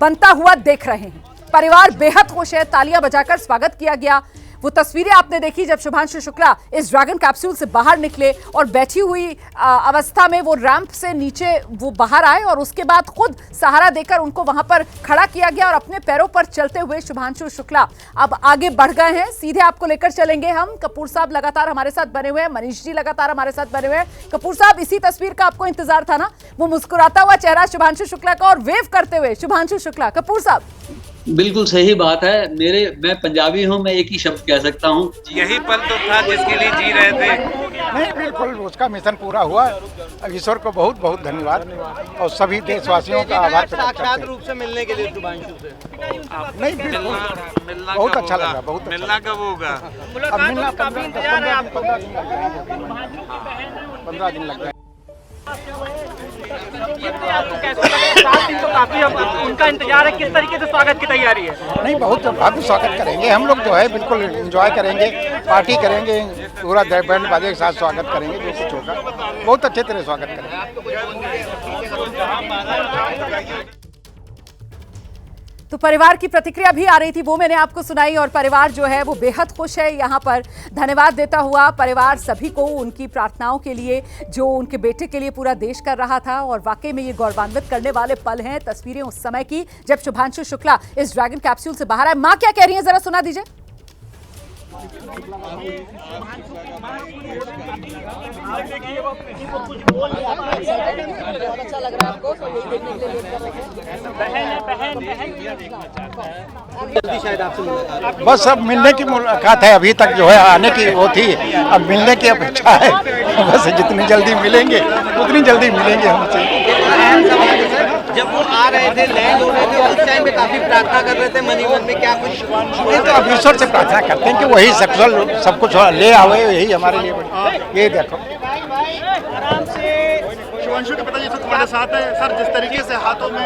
बनता हुआ देख रहे हैं। परिवार बेहद खुश है, तालियां बजाकर स्वागत किया गया। वो तस्वीरें आपने देखी जब शुभांशु शुक्ला इस ड्रैगन कैप्सूल से बाहर निकले और बैठी हुई अवस्था में वो रैंप से नीचे वो बाहर आए और उसके बाद खुद सहारा देकर उनको वहां पर खड़ा किया गया और अपने पैरों पर चलते हुए शुभांशु शुक्ला अब आगे बढ़ गए हैं। सीधे आपको लेकर चलेंगे हम। कपूर साहब लगातार हमारे साथ बने हुए हैं, मनीष जी लगातार हमारे साथ बने हुए हैं। कपूर साहब, इसी तस्वीर का आपको इंतजार था ना, वो मुस्कुराता हुआ चेहरा शुभांशु शुक्ला का और वेव करते हुए शुभांशु शुक्ला। कपूर साहब, बिल्कुल सही बात है। मैं पंजाबी हूँ, मैं एक ही शब्द कह सकता हूँ, यही पल तो था जिसके लिए जी रहे थे। नहीं, बिल्कुल उसका मिशन पूरा हुआ। ईश्वर को बहुत बहुत धन्यवाद और सभी देशवासियों का आभार। साक्षात रूप से मिलने के लिए शुभांशु से नहीं, बिल्कुल बहुत अच्छा लगा। बहुत मिलना कब होगा? अब मिलना 15 दिन लग गए। आपको कैसे लगे? 7 दिन तो काफी उनका इंतजार है, किस तरीके से स्वागत की तैयारी है? नहीं, बहुत भव्य स्वागत करेंगे हम लोग, जो है बिल्कुल एंजॉय करेंगे, पार्टी करेंगे, पूरा बैंड बाजे के साथ स्वागत करेंगे। जो कुछ होगा बहुत अच्छे तरह स्वागत करेंगे। तो परिवार की प्रतिक्रिया भी आ रही थी, वो मैंने आपको सुनाई और परिवार जो है वो बेहद खुश है। यहाँ पर धन्यवाद देता हुआ परिवार सभी को उनकी प्रार्थनाओं के लिए जो उनके बेटे के लिए पूरा देश कर रहा था। और वाकई में ये गौरवान्वित करने वाले पल हैं, तस्वीरें उस समय की जब शुभांशु शुक्ला इस ड्रैगन कैप्सूल से बाहर आए। मां क्या कह रही है, जरा सुना दीजिए। अच्छा लग रहा है आपको, तो यही देखने के लिए बस अब मिलने की मुलाकात है, अभी तक जो है आने की वो थी, अब मिलने की अपेक्षा है। बस जितनी जल्दी मिलेंगे उतनी जल्दी मिलेंगे हमसे। जब वो आ रहे थे, लैंड हो रहे थे, उस टाइम में काफी प्रार्थना कर रहे थे मनी मन में, क्या कुछ? नहीं, तो अब ईश्वर से प्रार्थना करते हैं कि वही सब कुछ ले आवे, यही हमारे लिए बड़ी। ये देखो आराम से शुभांशु के पिताजी तुम्हारे साथ है सर, जिस तरीके से हाथों में